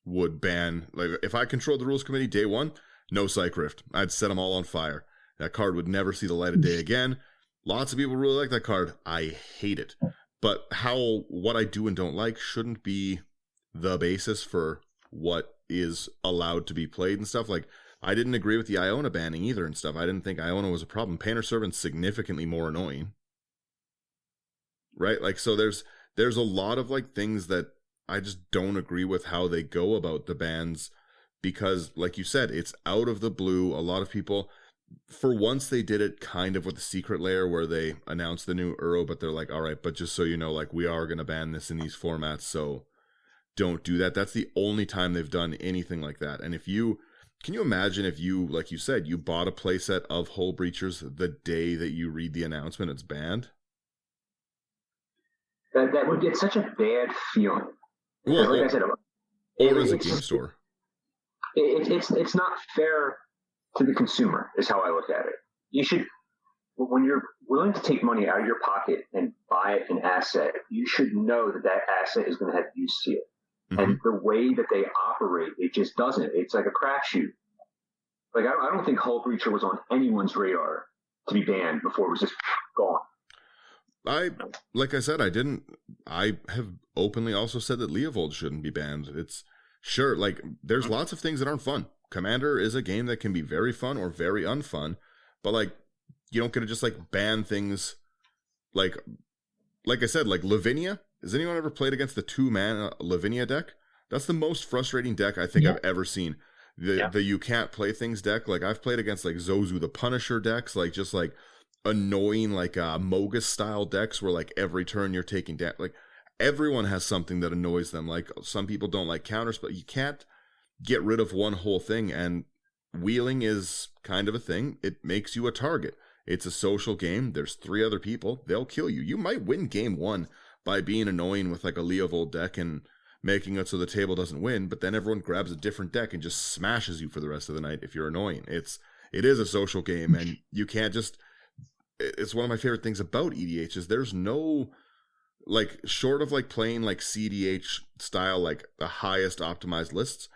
D: would ban, like, if I controlled the rules committee day one, no Psych Rift. I'd set them all on fire. That card would never see the light of day again. Lots of people really like that card. I hate it. But what I do and don't like shouldn't be the basis for what is allowed to be played and stuff. Like, I didn't agree with the Iona banning either and stuff. I didn't think Iona was a problem. Painter Servant's significantly more annoying. Right? Like, so there's a lot of, like, things that I just don't agree with how they go about the bans because, like you said, it's out of the blue. A lot of people, for once, they did it kind of with the secret layer where they announced the new Uro, but they're like, all right, but just so you know, like, we are going to ban this in these formats, so don't do that. That's the only time they've done anything like that. And can you imagine if you, like you said, you bought a playset of Hull Breachers the day that you read the announcement it's banned?
B: That would get such a bad feeling.
D: Well,
B: like I said,
D: or as a game store.
B: It's not fair to the consumer, is how I look at it. You should, when you're willing to take money out of your pocket and buy an asset, you should know that asset is going to have use to it. Mm-hmm. And the way that they operate, it just doesn't. It's like a crapshoot. Like, I don't think Hull Breacher was on anyone's radar to be banned before it was just gone.
D: Like I said, I have openly also said that Leovold shouldn't be banned. It's sure, like, there's lots of things that aren't fun. Commander is a game that can be very fun or very unfun, but, like, you don't get to just, like, ban things like I said, like Lavinia. Has anyone ever played against the 2-mana Lavinia deck? That's the most frustrating deck I think I've ever seen. The you can't play things deck. Like, I've played against, like, Zozu the Punisher decks, like, just, like, annoying, like, Mogus style decks where, like, every turn you're taking down, like, everyone has something that annoys them. Like, some people don't like counters, but you can't get rid of one whole thing, and wheeling is kind of a thing. It makes you a target. It's a social game. There's 3 other people. They'll kill you. You might win game 1 by being annoying with, like, a Leovold deck and making it so the table doesn't win, but then everyone grabs a different deck and just smashes you for the rest of the night if you're annoying. It is a social game, and you can't just... It's one of my favorite things about EDH is there's no, like, short of, like, playing, like, CDH style, like, the highest optimized lists,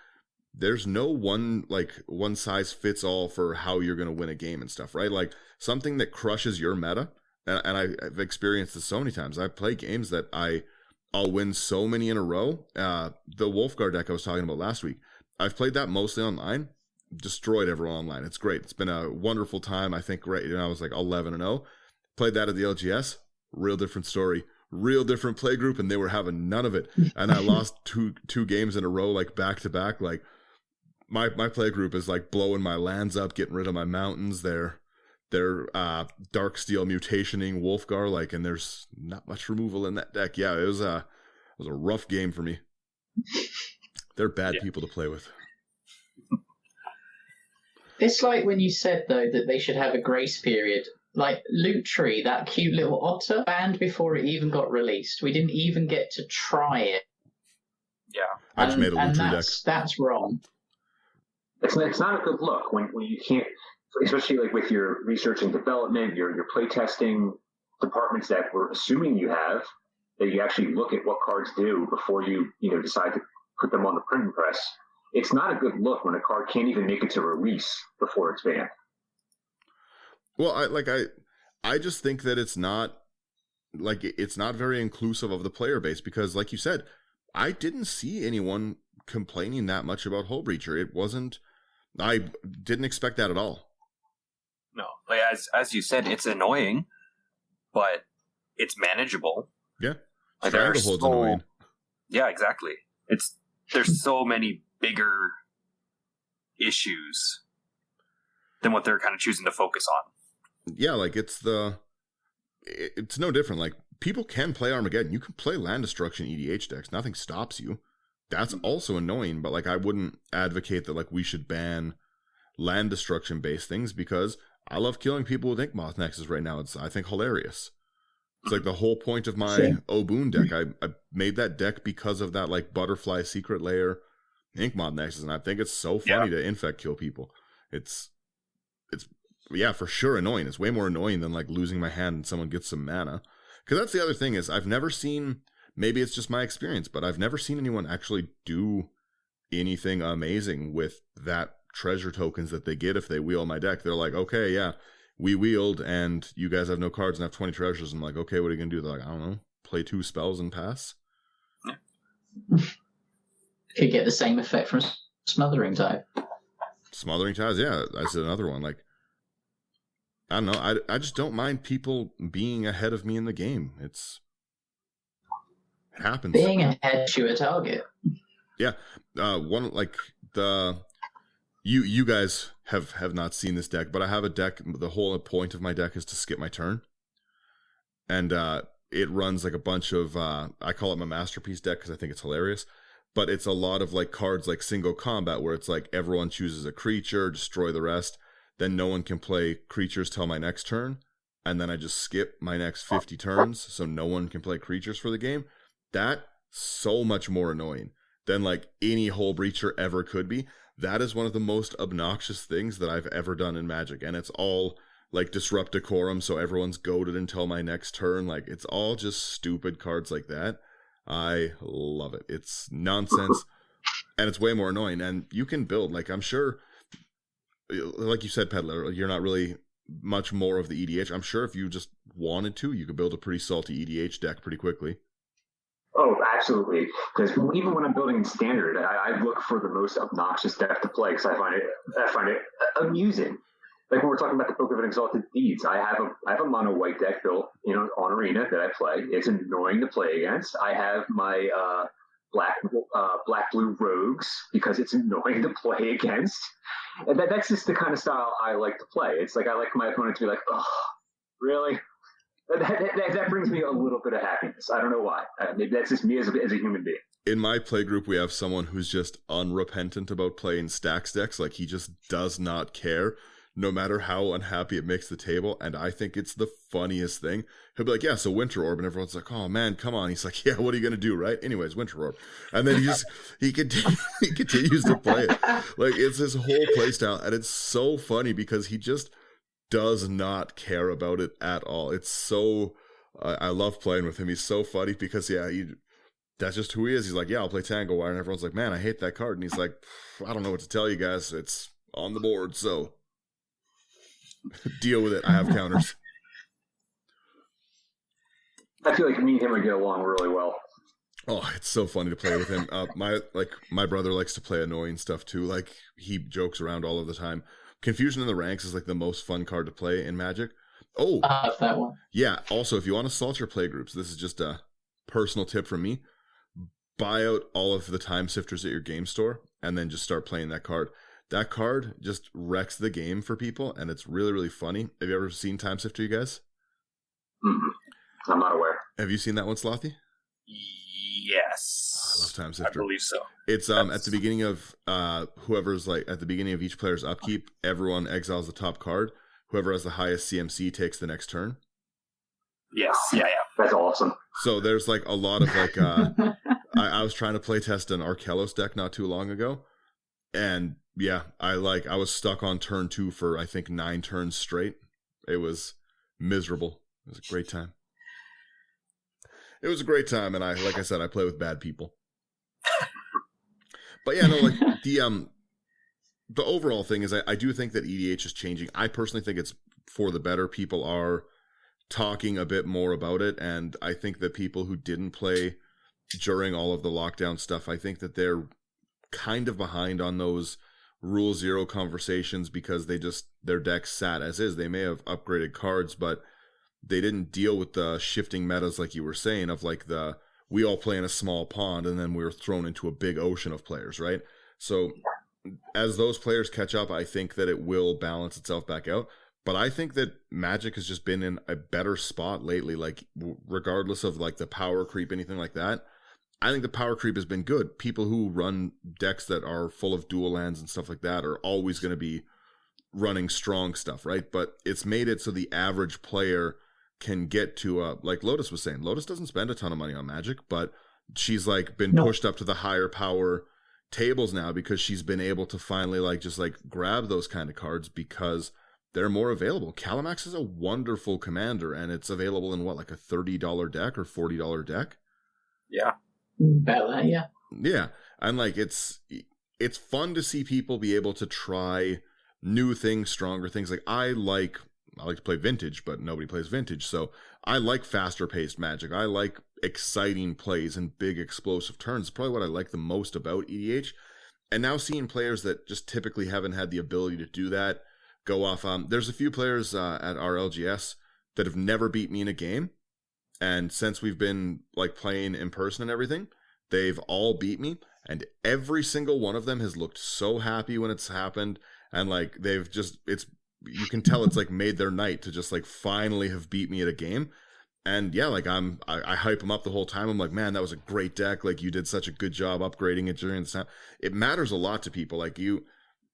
D: there's no one size fits all for how you're going to win a game and stuff, right? Like, something that crushes your meta, and I've experienced this so many times. I play games that I'll win so many in a row. The Wolfguard deck I was talking about last week, I've played that mostly online. Destroyed everyone online. It's great. It's been a wonderful time. I think I was like 11-0. Played that at the LGS. Real different story. Real different play group, and they were having none of it. And I lost two games in a row, like back to back. Like my play group is like blowing my lands up, getting rid of my mountains. They're dark steel mutationing Wolfgar, like, and there's not much removal in that deck. Yeah, it was a rough game for me. They're bad people to play with.
A: It's like when you said, though, that they should have a grace period. Like Loot Tree, that cute little otter, banned before it even got released. We didn't even get to try it.
C: Yeah.
D: I just made a Loot Tree deck.
A: That's wrong.
B: It's not a good look when you can't, especially like with your research and development, your play testing departments that we're assuming you have, that you actually look at what cards do before you decide to put them on the printing press. It's not a good look when a card can't even make it to release before it's banned.
D: Well, I just think that it's not very inclusive of the player base because, like you said, I didn't see anyone complaining that much about Hull Breacher. I didn't expect that at all.
C: No, like as you said, it's annoying, but it's manageable.
D: Yeah,
C: like Stranglehold's annoying. Yeah, exactly. There's so many bigger issues than what they're kind of choosing to focus on.
D: Yeah, like it's no different. Like people can play Armageddon. You can play land destruction EDH decks. Nothing stops you. That's also annoying, but like I wouldn't advocate that like we should ban land destruction based things because I love killing people with Ink Moth Nexus right now. I think hilarious. It's like the whole point of my Oboon deck. I made that deck because of that like Butterfly Secret Lair Ink Moth Nexus, and I think it's so funny to infect kill people. It's yeah, for sure annoying. It's way more annoying than like losing my hand and someone gets some mana. Because that's the other thing is I've never seen, maybe it's just my experience, but I've never seen anyone actually do anything amazing with that treasure tokens that they get if they wheel my deck. They're like, okay, yeah, we wheeled and you guys have no cards and have 20 treasures. I'm like, okay, what are you going to do? They're like, I don't know, play 2 spells and pass?
A: Could get the same effect from Smothering Tide.
D: Smothering Tides, yeah, that's another one. Like, I don't know. I just don't mind people being ahead of me in the game. It happens.
A: Being ahead to a target.
D: Yeah. You guys have not seen this deck, but I have a deck. The whole point of my deck is to skip my turn. And it runs like a bunch of, I call it my masterpiece deck because I think it's hilarious. But it's a lot of like cards like single combat where it's like everyone chooses a creature, destroy the rest. Then no one can play creatures till my next turn. And then I just skip my next 50 turns. So no one can play creatures for the game. That's so much more annoying than like any Hull Breacher ever could be. That is one of the most obnoxious things that I've ever done in Magic. And it's all like Disrupt Decorum. So everyone's goaded until my next turn. Like it's all just stupid cards like that. I love it. It's nonsense. And it's way more annoying. And you can build, like I'm sure, like you said, Peddler, you're not really much more of the EDH. I'm sure if you just wanted to, you could build a pretty salty EDH deck pretty quickly.
B: Oh, absolutely. Because even when I'm building in Standard, I look for the most obnoxious deck to play because I find it amusing. Like when we're talking about the Book of Exalted Deeds, I have a mono white deck built, on Arena that I play. It's annoying to play against. I have my black blue rogues because it's annoying to play against. And that's just the kind of style I like to play. It's like I like my opponent to be like, oh, really? That brings me a little bit of happiness. I don't know why. Maybe that's just me as a human being.
D: In my play group, we have someone who's just unrepentant about playing stacks decks. Like he just does not care, no matter how unhappy it makes the table. And I think it's the funniest thing. He'll be like, yeah, so Winter Orb. And everyone's like, oh man, come on. He's like, yeah, what are you going to do, right? Anyways, Winter Orb. And then he continues to play it. Like it's his whole play style. And it's so funny because he just does not care about it at all. It's so, I love playing with him. He's so funny because, yeah, that's just who he is. He's like, yeah, I'll play Tangle Wire. And everyone's like, man, I hate that card. And he's like, I don't know what to tell you guys. It's on the board, so deal with it. I have counters.
B: I feel like me and him would get along really well.
D: Oh, it's so funny to play with him. My brother likes to play annoying stuff too. Like he jokes around all of the time. Confusion in the Ranks is like the most fun card to play in Magic. Oh,
A: That one.
D: yeah. Also, if you want to salt your play groups, this is just a personal tip from me. Buy out all of the time sifters at your game store and then just start playing that card. That card just wrecks the game for people, and it's really, really funny. Have you ever seen Time Sifter, you guys?
B: I'm not aware.
D: Have you seen that one, Slothy?
C: Yes.
D: I love Time Sifter.
C: I believe so.
D: It's at the beginning of whoever's like at the beginning of each player's upkeep, everyone exiles the top card. Whoever has the highest CMC takes the next turn.
C: Yes. Yeah.
B: That's awesome.
D: So there's like a lot of like I was trying to play test an Arkelos deck not too long ago, and yeah, I was stuck on turn 2 for I think 9 turns straight. It was miserable. It was a great time. It was a great time, and like I said, I play with bad people. But yeah, no, like the overall thing is I do think that EDH is changing. I personally think it's for the better. People are talking a bit more about it, and I think that people who didn't play during all of the lockdown stuff, I think that they're kind of behind on those Rule Zero conversations because their decks sat as is. They may have upgraded cards, but they didn't deal with the shifting metas like you were saying of like we all play in a small pond and then we were thrown into a big ocean of players, right? So as those players catch up, I think that it will balance itself back out. But I think that Magic has just been in a better spot lately, like regardless of like the power creep, anything like that. I think the power creep has been good. People who run decks that are full of dual lands and stuff like that are always going to be running strong stuff, right? But it's made it so the average player can get to, like Lotus was saying, Lotus doesn't spend a ton of money on Magic, but she's like been pushed up to the higher power tables now because she's been able to finally like just like grab those kind of cards because they're more available. Calamax is a wonderful commander, and it's available in what, like a $30 deck or $40 deck?
C: Yeah.
A: About that, yeah.
D: Yeah, and like it's fun to see people be able to try new things, stronger things. Like I like to play Vintage, but nobody plays Vintage, so I like faster paced Magic. I like exciting plays and big explosive turns. It's probably what I like the most about EDH. And now seeing players that just typically haven't had the ability to do that go off. There's a few players at our LGS that have never beat me in a game. And since we've been like playing in person and everything, they've all beat me. And every single one of them has looked so happy when it's happened. And like you can tell it's like made their night to just like finally have beat me at a game. And yeah, like I hype them up the whole time. I'm like, man, that was a great deck. Like you did such a good job upgrading it during this time. It matters a lot to people. Like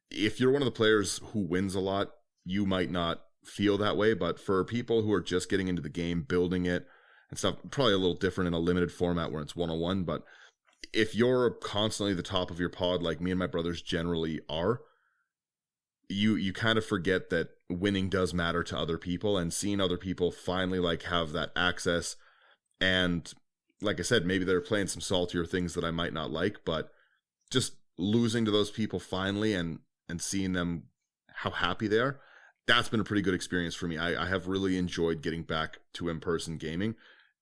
D: if you're one of the players who wins a lot, you might not feel that way. But for people who are just getting into the game, building it and stuff, probably a little different in a limited format where it's 1-on-1. But if you're constantly the top of your pod, like me and my brothers generally are, you kind of forget that winning does matter to other people, and seeing other people finally like have that access. And like I said, maybe they're playing some saltier things that I might not like, but just losing to those people finally and seeing them how happy they are, that's been a pretty good experience for me. I have really enjoyed getting back to in-person gaming.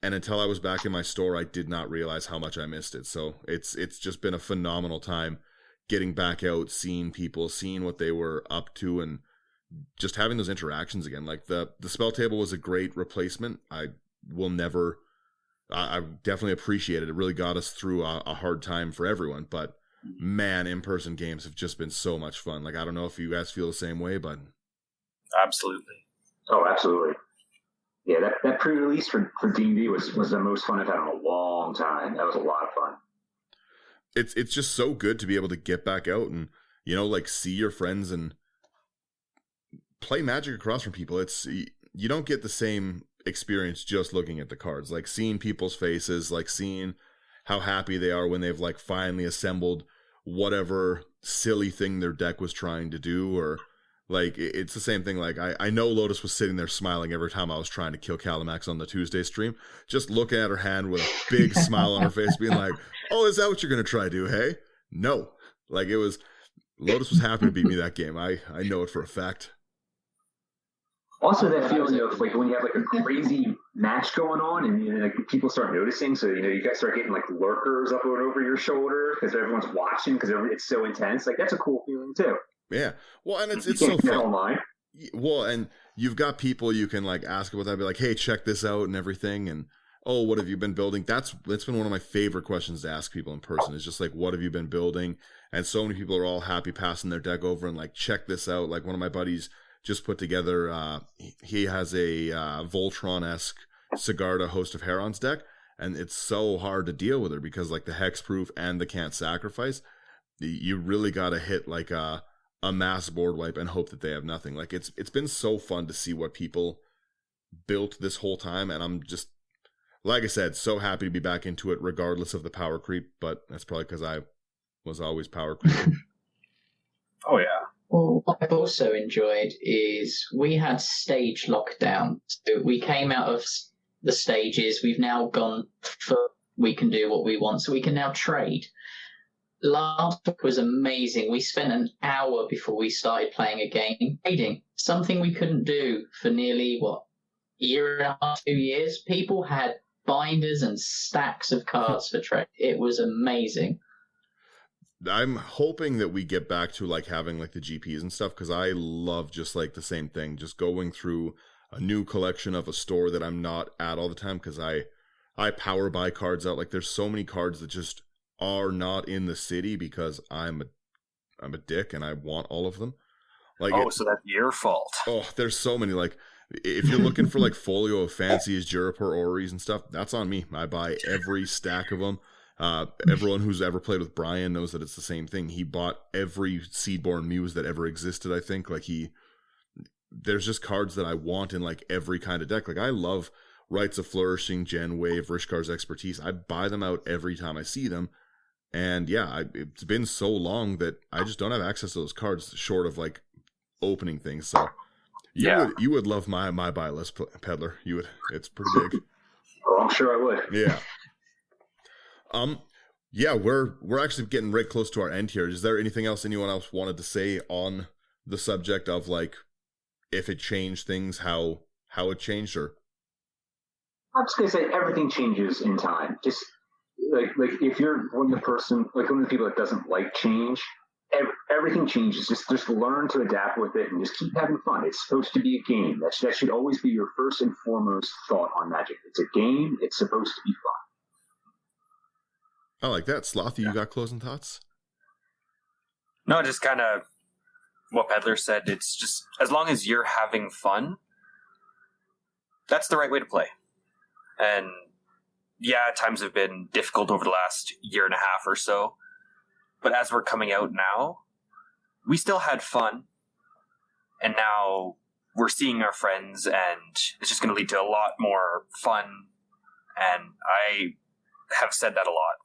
D: And until I was back in my store, I did not realize how much I missed it. So it's just been a phenomenal time getting back out, seeing people, seeing what they were up to, and just having those interactions again. Like the spell table was a great replacement. I definitely appreciate it. It really got us through a hard time for everyone. But man, in-person games have just been so much fun. Like, I don't know if you guys feel the same way, but
C: Absolutely.
B: Oh, absolutely. Yeah, that pre-release for D&D was the most fun I've had in a long time. That was a lot of fun.
D: It's just so good to be able to get back out and, you know, like see your friends and play Magic across from people. You don't get the same experience just looking at the cards. Like seeing people's faces, like seeing how happy they are when they've like finally assembled whatever silly thing their deck was trying to do, or like it's the same thing. Like I know Lotus was sitting there smiling every time I was trying to kill Calamax on the Tuesday stream, just looking at her hand with a big smile on her face, being like, "Oh, is that what you're gonna try to do? Hey, no!" Like Lotus was happy to beat me that game. I know it for a fact.
B: Also, that feeling of like when you have like a crazy match going on, and like people start noticing. So you guys start getting like lurkers up and over your shoulder because everyone's watching because it's so intense. Like that's a cool feeling too.
D: Yeah. Well, and it's so fun.
B: Online.
D: Well, and you've got people you can like ask about that, be like, hey, check this out and everything, and oh, what have you been building? That's been one of my favorite questions to ask people in person. Is just like, what have you been building? And so many people are all happy passing their deck over and like, check this out. Like one of my buddies just put together, he has a Voltron-esque Sigarda Host of Herons deck, and it's so hard to deal with her because like the hexproof and the can't sacrifice, you really got to hit like a mass board wipe and hope that they have nothing. Like it's been so fun to see what people built this whole time, and I'm just, like I said, so happy to be back into it regardless of the power creep, but that's probably because I was always power creeping.
C: Oh yeah.
A: Well, what I've also enjoyed is we had stage lockdown. So we came out of the stages. We've now gone for we can do what we want, so we can now trade. Last week was amazing. We spent an hour before we started playing a game trading, something we couldn't do for nearly, year and a half, 2 years. People had binders and stacks of cards for trade. It was amazing.
D: I'm hoping that we get back to like having like the GPs and stuff, because I love just like the same thing, just going through a new collection of a store that I'm not at all the time, because I power buy cards out. Like there's so many cards that just are not in the city because I'm a dick and I want all of them. Like
C: so that's your fault.
D: Oh, there's so many. Like if you're looking for like folio of fancies, Juripur Oris and stuff, that's on me. I buy every stack of them. Everyone who's ever played with Brian knows that it's the same thing. He bought every Seedborn Muse that ever existed, I think. Like there's just cards that I want in like every kind of deck. Like I love Rites of Flourishing, Gen Wave, Rishkar's Expertise. I buy them out every time I see them. And yeah, it's been so long that I just don't have access to those cards short of like opening things. So you would love my buy list, Peddler. You would. It's pretty big.
B: Oh, I'm sure I would.
D: Yeah. Yeah, we're actually getting right close to our end here. Is there anything else anyone else wanted to say on the subject of like if it changed things, how it changed? Or
B: I'm just gonna say everything changes in time. Just like if you're one of the people that doesn't like change, everything changes. Just learn to adapt with it and just keep having fun. It's supposed to be a game. That should always be your first and foremost thought on Magic. It's a game. It's supposed to be fun.
D: I like that. Slothy, you got closing thoughts?
C: No, just kind of what Peddler said. It's just as long as you're having fun, that's the right way to play. And yeah, times have been difficult over the last year and a half or so. But as we're coming out now, we still had fun. And now we're seeing our friends, and it's just going to lead to a lot more fun. And I have said that a lot.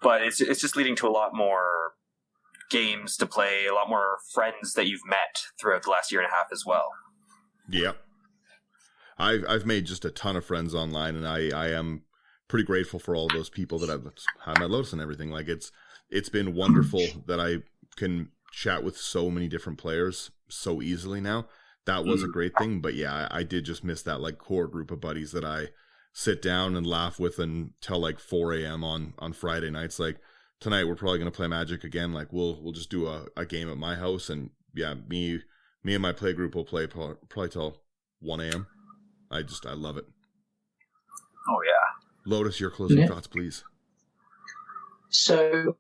C: But it's just leading to a lot more games to play, a lot more friends that you've met throughout the last year and a half as well.
D: Yeah. I've made just a ton of friends online, and I am pretty grateful for all those people that I've had my Lotus and everything. Like it's been wonderful that I can chat with so many different players so easily now. That was a great thing, but yeah, I did just miss that like core group of buddies that I sit down and laugh with until like 4 a.m. on Friday nights. Like tonight we're probably going to play Magic again. Like we'll just do a game at my house, and yeah, me and my play group will play probably till 1 a.m. I love it.
C: Oh yeah.
D: Lotus, your closing thoughts, please.
A: So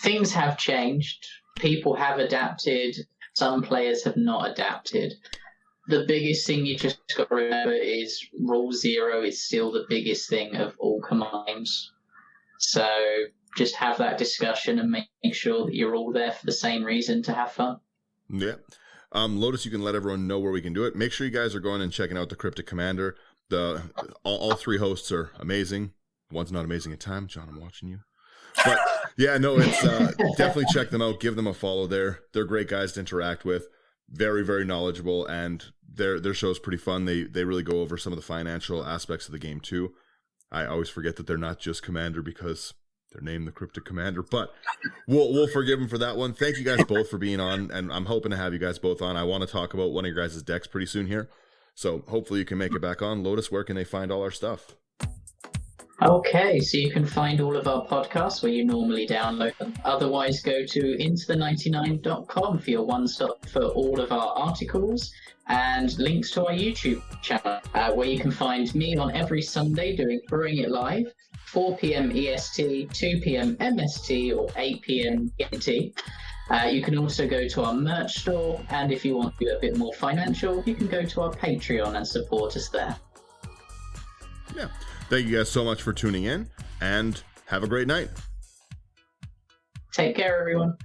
A: things have changed. People have adapted. Some players have not adapted. The biggest thing you just got to remember is Rule 0 is still the biggest thing of all commands. So just have that discussion and make sure that you're all there for the same reason, to have fun.
D: Yeah. Lotus, you can let everyone know where we can do it. Make sure you guys are going and checking out the Cryptic Commander. All three hosts are amazing. One's not amazing at time. John, I'm watching you. But yeah, no, it's definitely check them out. Give them a follow there. They're great guys to interact with. Very, very knowledgeable, and their show's pretty fun. They really go over some of the financial aspects of the game too. I always forget that they're not just Commander because They're named the Cryptic Commander, but we'll forgive them for that one. Thank you guys both for being on, and I'm hoping to have you guys both on. I want to talk about one of your guys' decks pretty soon here, so hopefully you can make it back on. Lotus, where can they find all our stuff?
A: Okay, so you can find all of our podcasts where you normally download them. Otherwise, go to intothe99.com for your one-stop for all of our articles and links to our YouTube channel, where you can find me on every Sunday doing Brewing It Live, 4 p.m. EST, 2 p.m. MST, or 8 p.m. ET. You can also go to our merch store, and if you want to be a bit more financial, you can go to our Patreon and support us there.
D: Yeah. Thank you guys so much for tuning in, and have a great night.
A: Take care, everyone.